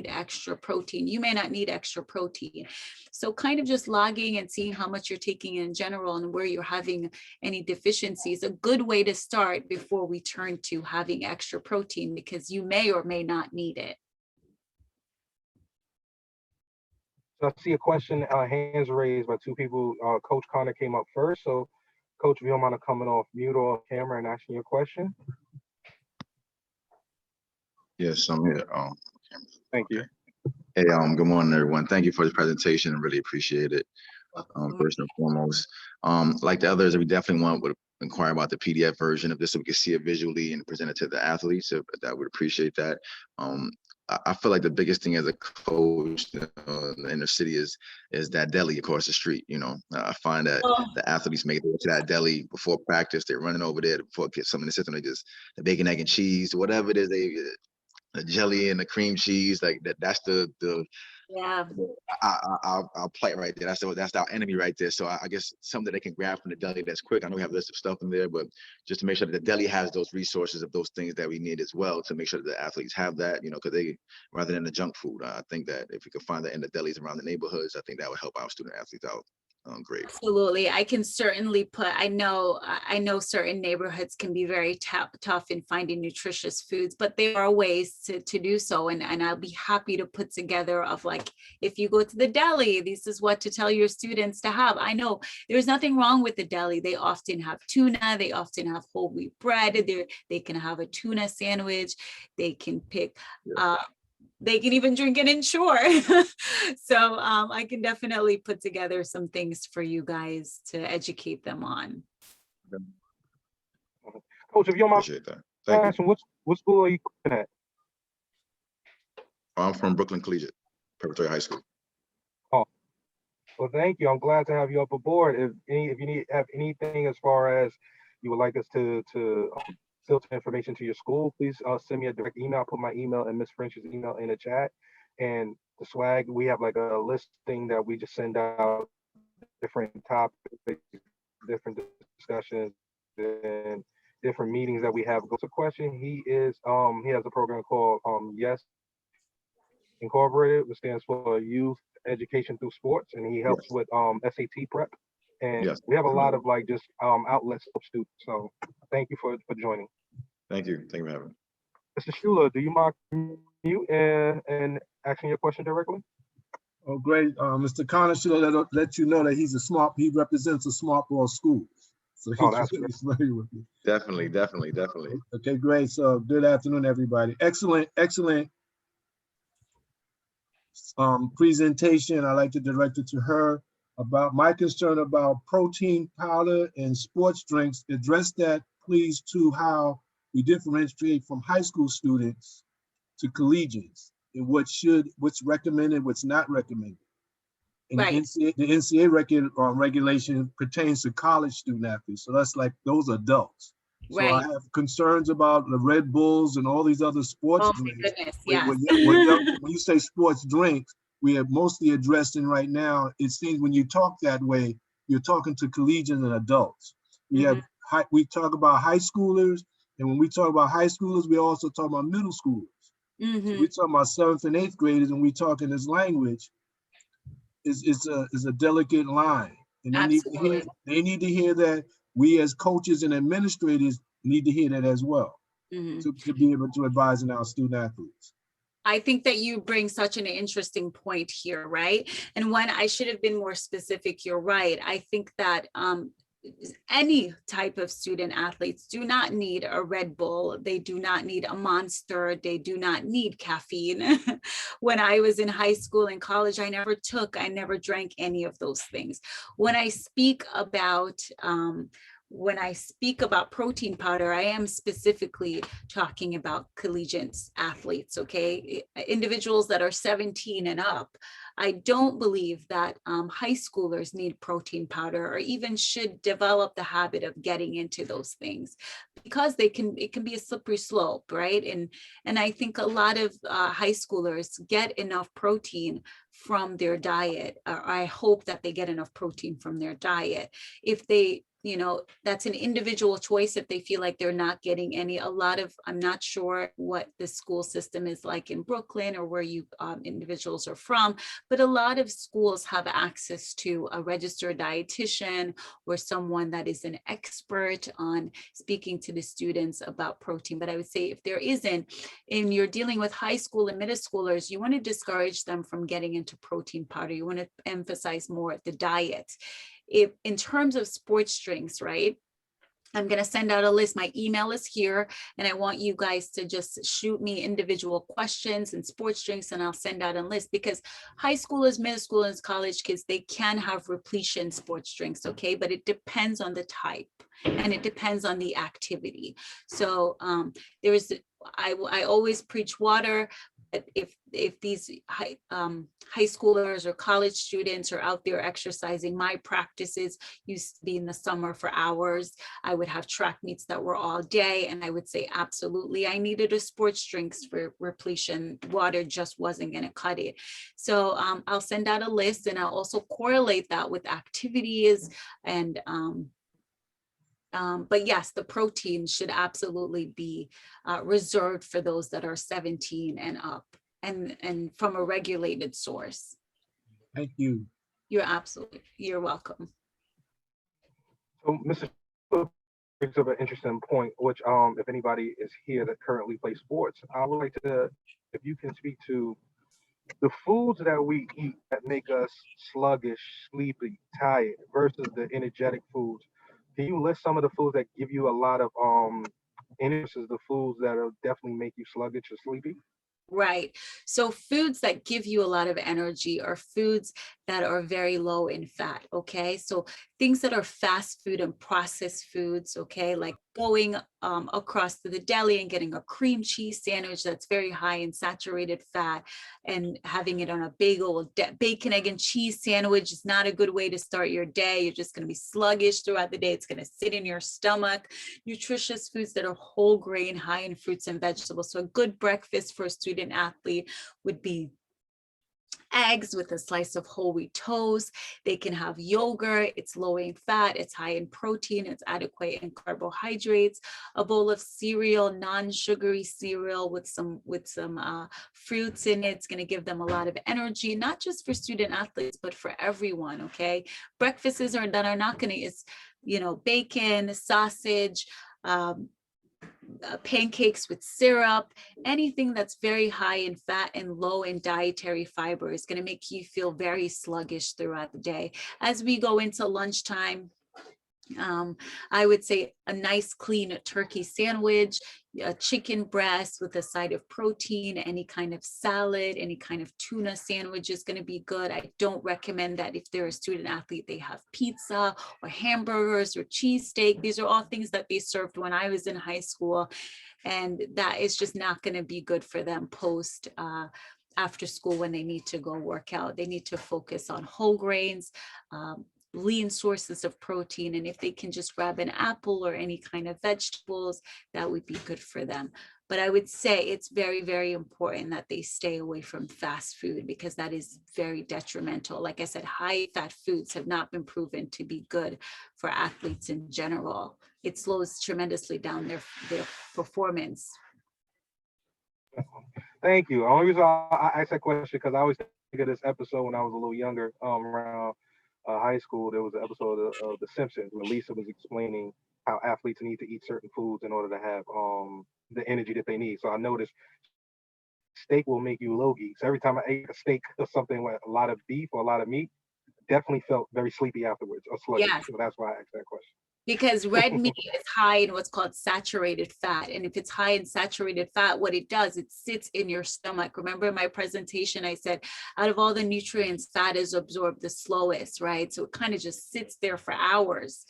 extra protein? You may not need extra protein. So kind of just logging and seeing how much you're taking in general and where you're having any deficiencies, a good way to start before we turn to having extra protein, because you may or may not need it. So I see a question, hands raised by two people. Coach Connor came up first. So Coach, if you don't mind coming off mute or camera and asking your question. Yes, I'm here. Thank you. Hey, good morning, everyone. Thank you for the presentation. I really appreciate it. First and foremost, like the others, we definitely would inquire about the PDF version of this so we can see it visually and present it to the athletes. So that would appreciate that. I feel like the biggest thing as a coach in the inner city is that deli across the street. You know, I find that the athletes make it to that deli before practice. They're running over there before get something in the system. They just the bacon, egg, and cheese, whatever it is. The jelly and the cream cheese, like that. That's the Yeah. I'll play it right there. That's our enemy right there. So I guess something that they can grab from the deli that's quick. I know we have a list of stuff in there, but just to make sure that the deli has those resources of those things that we need as well, to make sure that the athletes have that, you know, because they, rather than the junk food, I think that if we could find that in the delis around the neighborhoods, I think that would help our student athletes out. Great. Absolutely. I can certainly I know certain neighborhoods can be very tough in finding nutritious foods, but there are ways to do so. And I'll be happy to put together of like, if you go to the deli, this is what to tell your students to have. I know there's nothing wrong with the deli. They often have tuna. They often have whole wheat bread. They can have a tuna sandwich. They can pick, they can even drink an Ensure. So I can definitely put together some things for you guys to educate them on. Coach, if you don't mind, Appreciate that. Thank you. what school are you at? I'm from Brooklyn Collegiate, Preparatory High School. Oh, well, thank you. I'm glad to have you up aboard. If you have anything as far as you would like us to filter information to your school, please send me a direct email. I'll put my email and Miss French's email in the chat. And the swag, we have like a listing that we just send out, different topics, different discussions, and different meetings that we have. Goes to question. He has a program called Yes Incorporated, which stands for Youth Education Through Sports, and he helps with SAT prep. And we have a lot of like just outlets for students. So thank you for joining. Thank you. Thank you for having me. Mr. Shula, do you mind mute and asking your question directly? Oh, great. Mr. Connor should let you know that he represents a smart ball school. So he's really familiar with you. Definitely. Okay, great. So good afternoon, everybody. Excellent presentation. I'd like to direct it to her about my concern about protein powder and sports drinks. Address that, please, to how we differentiate from high school students to collegiates and what's recommended, what's not recommended. And right. The NCAA regulation pertains to college student athletes. So that's like those adults. So right. I have concerns about the Red Bulls and all these other sports drinks. Goodness, yeah. When you say sports drinks, we are mostly addressing right now, it seems when you talk that way, you're talking to collegiate and adults. We have we talk about high schoolers, and when we talk about high schoolers, we also talk about middle schoolers. So we're talking about 7th and 8th graders, and we talking this language. Is a delicate line, and Absolutely. they need to hear that. We as coaches and administrators need to hear that as well, to be able to advise in our student athletes. I think that you bring such an interesting point here, right? And when I should have been more specific, you're right. I think that any type of student athletes do not need a Red Bull. They do not need a Monster. They do not need caffeine. When I was in high school and college, I never drank any of those things. When I speak about protein powder, I am specifically talking about collegiate athletes, okay? Individuals that are 17 and up. I don't believe that high schoolers need protein powder or even should develop the habit of getting into those things, because it can be a slippery slope, right? And I think a lot of high schoolers get enough protein from their diet, or I hope that they get enough protein from their diet. If they, that's an individual choice. If they feel like they're not getting any, I'm not sure what the school system is like in Brooklyn or where you individuals are from, but a lot of schools have access to a registered dietitian or someone that is an expert on speaking to the students about protein. But I would say if there isn't, and you're dealing with high school and middle schoolers, you want to discourage them from getting into protein powder. You want to emphasize more the diet. If in terms of sports drinks, right? I'm going to send out a list. My email is here, and I want you guys to just shoot me individual questions and sports drinks, and I'll send out a list, because high schoolers, middle schoolers, college kids, they can have repletion sports drinks, okay? But it depends on the type, and it depends on the activity. So I always preach water. If these high schoolers or college students are out there exercising, my practices used to be in the summer for hours. I would have track meets that were all day, and I would say absolutely I needed a sports drinks for repletion. Water just wasn't going to cut it. So I'll send out a list, and I'll also correlate that with activities and but yes, the protein should absolutely be reserved for those that are 17 and up, and from a regulated source. Thank you. You're welcome. So, Mr. brings up an interesting point, which if anybody is here that currently plays sports, I would like to, if you can speak to the foods that we eat that make us sluggish, sleepy, tired versus the energetic foods. Can you list some of the foods that give you a lot of energy versus the foods that will definitely make you sluggish or sleepy? Right. So foods that give you a lot of energy are foods that are very low in fat. Okay. So things that are fast food and processed foods. Okay. Like going across to the deli and getting a cream cheese sandwich that's very high in saturated fat and having it on a bagel. Bacon, egg, and cheese sandwich is not a good way to start your day. You're just going to be sluggish throughout the day. It's going to sit in your stomach. Nutritious foods that are whole grain, high in fruits and vegetables. So a good breakfast for a student athlete would be eggs with a slice of whole wheat toast. They can have yogurt. It's low in fat. It's high in protein. It's adequate in carbohydrates. A bowl of cereal, non-sugary cereal with some fruits in it. It's going to give them a lot of energy, not just for student athletes, but for everyone. Okay, breakfasts that are not going to, it's bacon, sausage, pancakes with syrup, anything that's very high in fat and low in dietary fiber is going to make you feel very sluggish throughout the day. As we go into lunchtime, I would say a nice clean turkey sandwich, a chicken breast with a side of protein, any kind of salad, any kind of tuna sandwich is going to be good. I don't recommend that if they're a student athlete, they have pizza or hamburgers or cheesesteak. These are all things that they served when I was in high school, and that is just not going to be good for them post after school when they need to go work out. They need to focus on whole grains, lean sources of protein, and if they can just grab an apple or any kind of vegetables, that would be good for them. But I would say it's very, very important that they stay away from fast food, because that is very detrimental. Like I said, high fat foods have not been proven to be good for athletes in general. It slows tremendously down their performance. Thank you. The only reason I asked that question because I always think of this episode when I was a little younger, around high school. There was an episode of The Simpsons where Lisa was explaining how athletes need to eat certain foods in order to have the energy that they need. So I noticed steak will make you logy. So every time I ate a steak or something with a lot of beef or a lot of meat, definitely felt very sleepy afterwards or sluggish. Yes. So that's why I asked that question. Because red meat is high in what's called saturated fat. And if it's high in saturated fat, what it does, it sits in your stomach. Remember in my presentation, I said, out of all the nutrients, fat is absorbed the slowest, right? So it kind of just sits there for hours.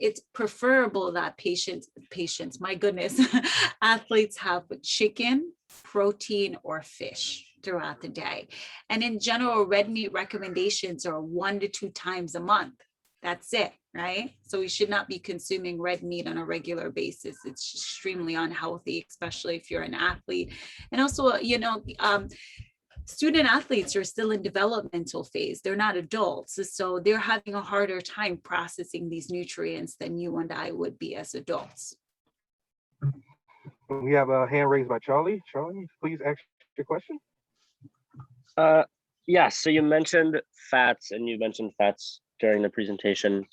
It's preferable that patients, my goodness, athletes have chicken, protein, or fish throughout the day. And in general, red meat recommendations are 1 to 2 times a month. That's it, right? So we should not be consuming red meat on a regular basis. It's extremely unhealthy, especially if you're an athlete. And also, student athletes are still in developmental phase. They're not adults. So they're having a harder time processing these nutrients than you and I would be as adults. We have a hand raised by Charlie. Charlie, please ask your question. Yeah, so you mentioned fats and you mentioned fats during the presentation.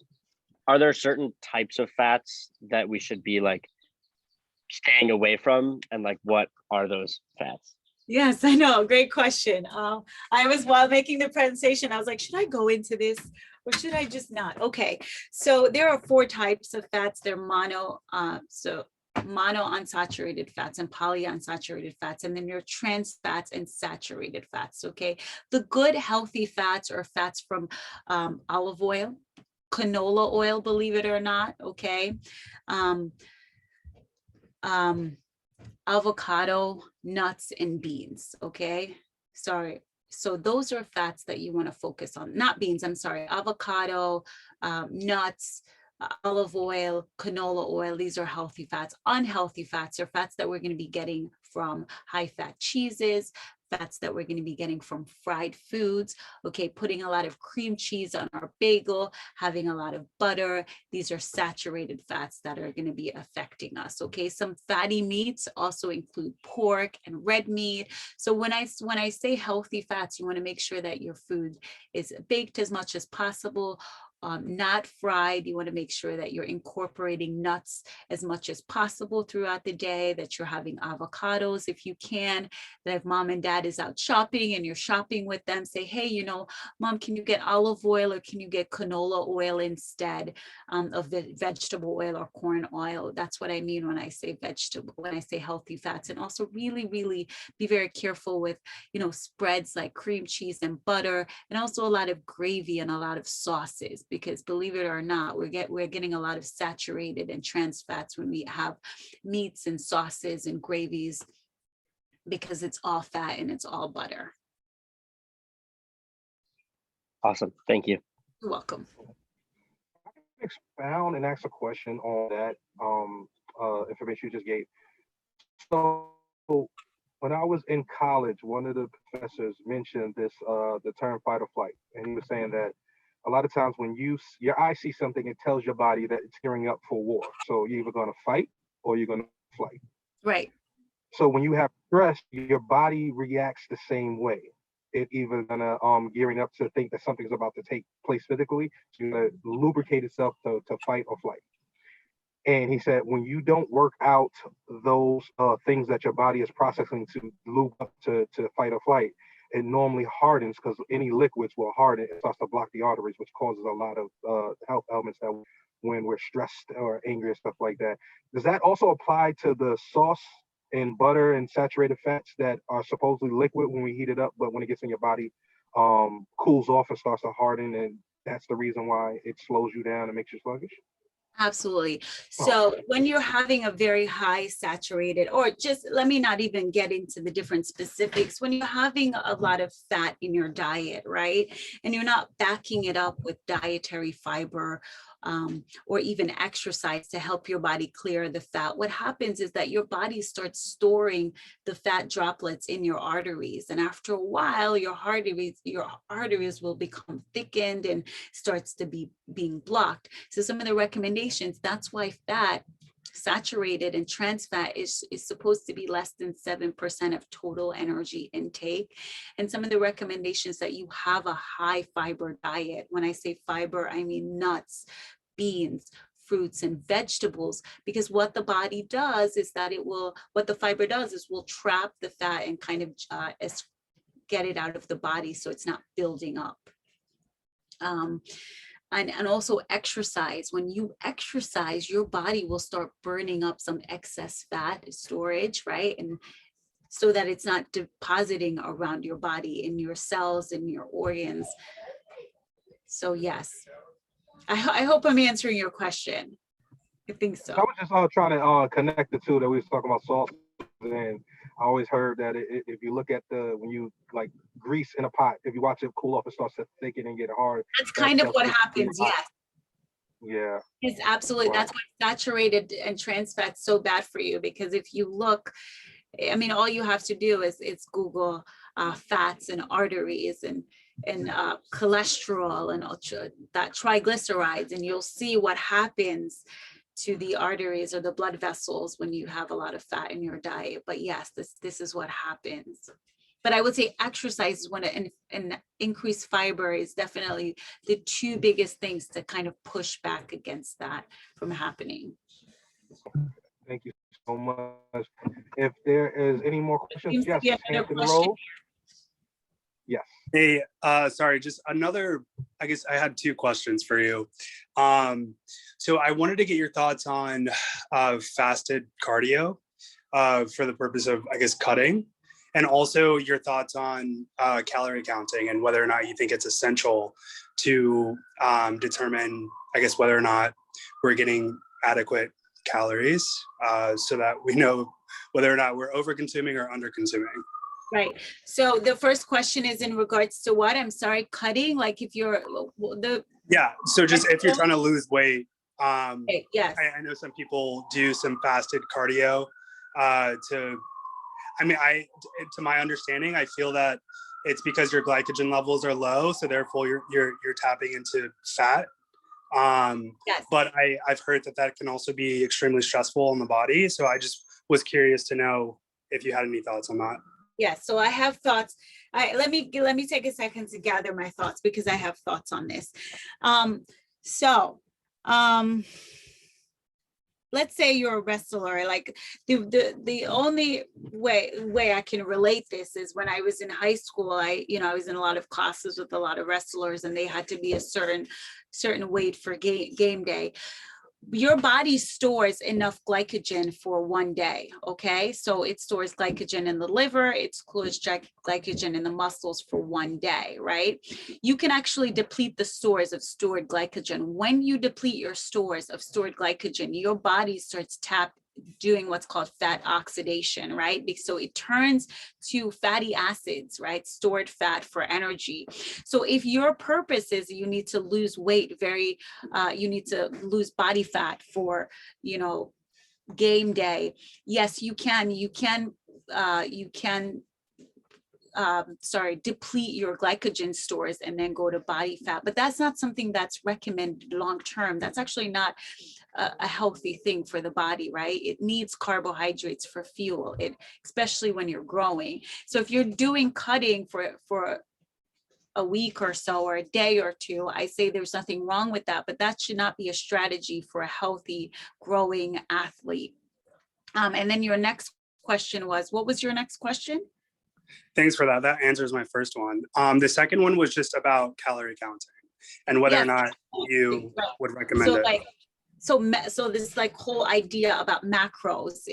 Are there certain types of fats that we should be like staying away from? And like, what are those fats? Yes, I know. Great question. I was, while making the presentation, I was like, should I go into this or should I just not? Okay. So there are 4 types of fats. They're monounsaturated fats and polyunsaturated fats, and then your trans fats and saturated fats. Okay, the good healthy fats are fats from olive oil, canola oil, believe it or not. Okay, avocado, nuts, and beans. Okay, sorry. So those are fats that you want to focus on, not beans, I'm sorry, avocado, nuts, olive oil, canola oil. These are healthy fats. Unhealthy fats are fats that we're going to be getting from high fat cheeses, fats that we're going to be getting from fried foods. Okay, putting a lot of cream cheese on our bagel, having a lot of butter. These are saturated fats that are going to be affecting us. Okay, some fatty meats also include pork and red meat. So when I say healthy fats, you want to make sure that your food is baked as much as possible. Not fried. You want to make sure that you're incorporating nuts as much as possible throughout the day, that you're having avocados if you can, that if mom and dad is out shopping and you're shopping with them, say, hey, mom, can you get olive oil or can you get canola oil instead of the vegetable oil or corn oil? That's what I mean when I say healthy fats. And also really, really be very careful with, spreads like cream cheese and butter, and also a lot of gravy and a lot of sauces. Because believe it or not, we're getting a lot of saturated and trans fats when we have meats and sauces and gravies, because it's all fat and it's all butter. Awesome. Thank you. You're welcome. Expound and ask a question on that information you just gave. So when I was in college, one of the professors mentioned this, the term fight or flight, and he was saying that a lot of times when your eye sees something, it tells your body that it's gearing up for war. So you're either going to fight or you're going to flight. Right. So when you have stress, your body reacts the same way. It either gonna gearing up to think that something's about to take place physically. So you're gonna lubricate itself to fight or flight. And he said, when you don't work out those things that your body is processing to lube up to fight or flight, it normally hardens, because any liquids will harden. It starts to block the arteries, which causes a lot of health elements that when we're stressed or angry and stuff like that. Does that also apply to the sauce and butter and saturated fats that are supposedly liquid when we heat it up, but when it gets in your body, cools off and starts to harden, and that's the reason why it slows you down and makes you sluggish? Absolutely. So when you're having a very high saturated, or just let me not even get into the different specifics, when you're having a lot of fat in your diet, right? And you're not backing it up with dietary fiber, or even exercise to help your body clear the fat, what happens is that your body starts storing the fat droplets in your arteries. And after a while, your arteries will become thickened and starts to be being blocked. So some of the recommendations, that's why fat, saturated and trans fat is supposed to be less than 7% of total energy intake. And some of the recommendations that you have a high fiber diet. When I say fiber, I mean nuts, beans, fruits, and vegetables, because what the body does is that what the fiber does is will trap the fat and kind of get it out of the body so it's not building up. And also exercise. When you exercise, your body will start burning up some excess fat storage, right? And so that it's not depositing around your body, in your cells, in your organs. So yes, I hope I'm answering your question. I think so. I was just trying to connect the two that we was talking about sauces, and I always heard that if you look at when you like grease in a pot, if you watch it cool off, it starts to thicken and get hard. That's kind of what happens, yes. Yeah. It's absolutely, that's why saturated and trans fat's so bad for you, because if you look, I mean, all you have to do is Google fats and arteries and cholesterol and that triglycerides, and you'll see what happens to the arteries or the blood vessels when you have a lot of fat in your diet. But yes, this is what happens. But I would say exercise and increased fiber is definitely the two biggest things to kind of push back against that from happening. Thank you so much. If there is any more questions, yes, hand in the question. roll. Yes. Hey, sorry, just another, I guess I had two questions for you. So I wanted to get your thoughts on fasted cardio for the purpose of, I guess, cutting, and also your thoughts on calorie counting and whether or not you think it's essential to determine, I guess, whether or not we're getting adequate calories so that we know whether or not we're over consuming or under consuming. Right. So the first question is in regards to what? I'm sorry, cutting, like if you're Yeah. So just if you're trying to lose weight, okay, yes. I know some people do some fasted cardio to my understanding, I feel that it's because your glycogen levels are low. So therefore you're tapping into fat. Yes. But I've heard that can also be extremely stressful on the body. So I just was curious to know if you had any thoughts on that. Yes, so I have thoughts. Let me take a second to gather my thoughts, because I have thoughts on this. Let's say you're a wrestler. Like the only way I can relate this is when I was in high school. I was in a lot of classes with a lot of wrestlers, and they had to be a certain weight for game day. Your body stores enough glycogen for one day, okay? So it stores glycogen in the liver, it stores glycogen in the muscles for one day, right? You can actually deplete the stores of stored glycogen. When you deplete your stores of stored glycogen, your body starts doing what's called fat oxidation, right? So it turns to fatty acids, right? Stored fat for energy. So if your purpose is you need to lose weight, you need to lose body fat for, game day, yes, you can deplete your glycogen stores and then go to body fat. But that's not something that's recommended long term. That's actually not a healthy thing for the body, right? It needs carbohydrates for fuel, especially when you're growing. So if you're doing cutting for a week or so or a day or two, I say there's nothing wrong with that, but that should not be a strategy for a healthy growing athlete. And then your next question was, what was your next question? Thanks for that. That answers my first one. The second one was just about calorie counting and whether or not you would recommend it. So this like whole idea about macros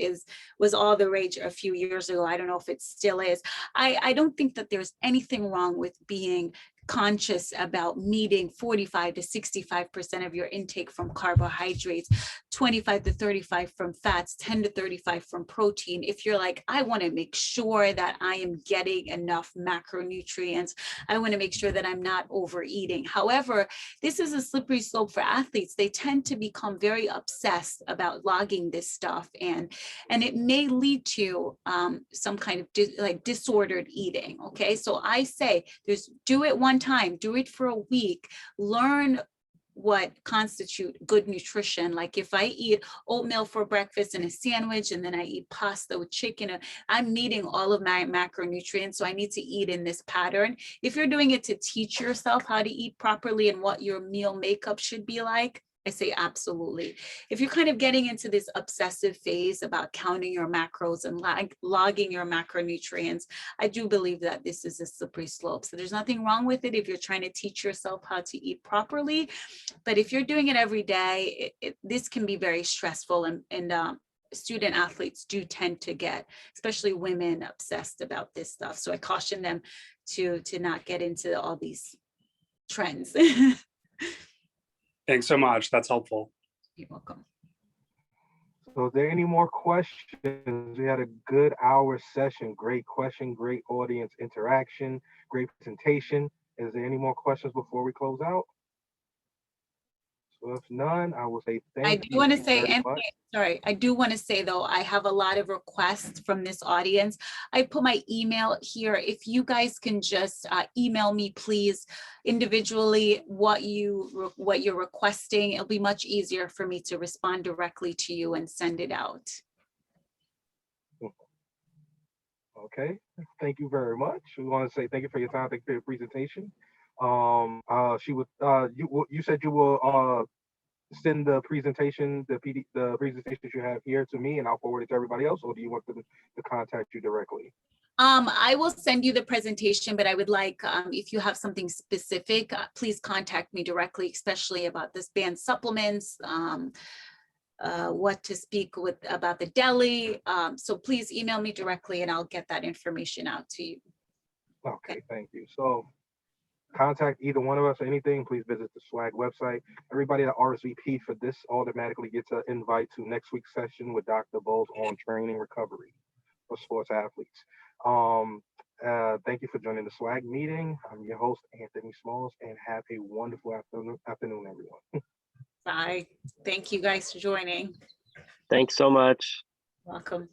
was all the rage a few years ago. I don't know if it still is. I don't think that there's anything wrong with being conscious about meeting 45 to 65% of your intake from carbohydrates, 25 to 35 from fats, 10 to 35 from protein. If you're like, I want to make sure that I am getting enough macronutrients, I want to make sure that I'm not overeating. However, this is a slippery slope for athletes. They tend to become very obsessed about logging this stuff, and it may lead to some kind of disordered eating. Okay, so I say do it one time, do it for a week, learn what constitute good nutrition. Like if I eat oatmeal for breakfast and a sandwich, and then I eat pasta with chicken, I'm needing all of my macronutrients, so I need to eat in this pattern. If you're doing it to teach yourself how to eat properly and what your meal makeup should be like, I say absolutely. If you're kind of getting into this obsessive phase about counting your macros and logging your macronutrients, I do believe that this is a slippery slope. So there's nothing wrong with it if you're trying to teach yourself how to eat properly. But if you're doing it every day, this can be very stressful, and student athletes do tend to get, especially women, obsessed about this stuff. So I caution them to not get into all these trends. Thanks so much. That's helpful. You're welcome. So is there any more questions? We had a good hour session. Great question, great audience interaction, great presentation. Is there any more questions before we close out? So if none, I will say thank you. I do want to say, very and much. sorry, I do want to say though, I have a lot of requests from this audience. I put my email here. If you guys can just email me, please, individually what you're requesting, it'll be much easier for me to respond directly to you and send it out. Okay, thank you very much. We want to say thank you for your time. Thank you for your presentation. You said you will send the presentation, the presentations you have here to me, and I'll forward it to everybody else, or do you want them to contact you directly? I will send you the presentation, but I would like, if you have something specific, please contact me directly, especially about this banned supplements, what to speak with about the deli. So please email me directly and I'll get that information out to you. Okay, thank you. So contact either one of us or anything, please visit the SWAG website. Everybody that RSVP for this automatically gets an invite to next week's session with Dr. Bowles on training recovery for sports athletes. Thank you for joining the SWAG meeting. I'm your host, Anthony Smalls, and have a wonderful afternoon, everyone. Bye. Thank you guys for joining. Thanks so much. Welcome.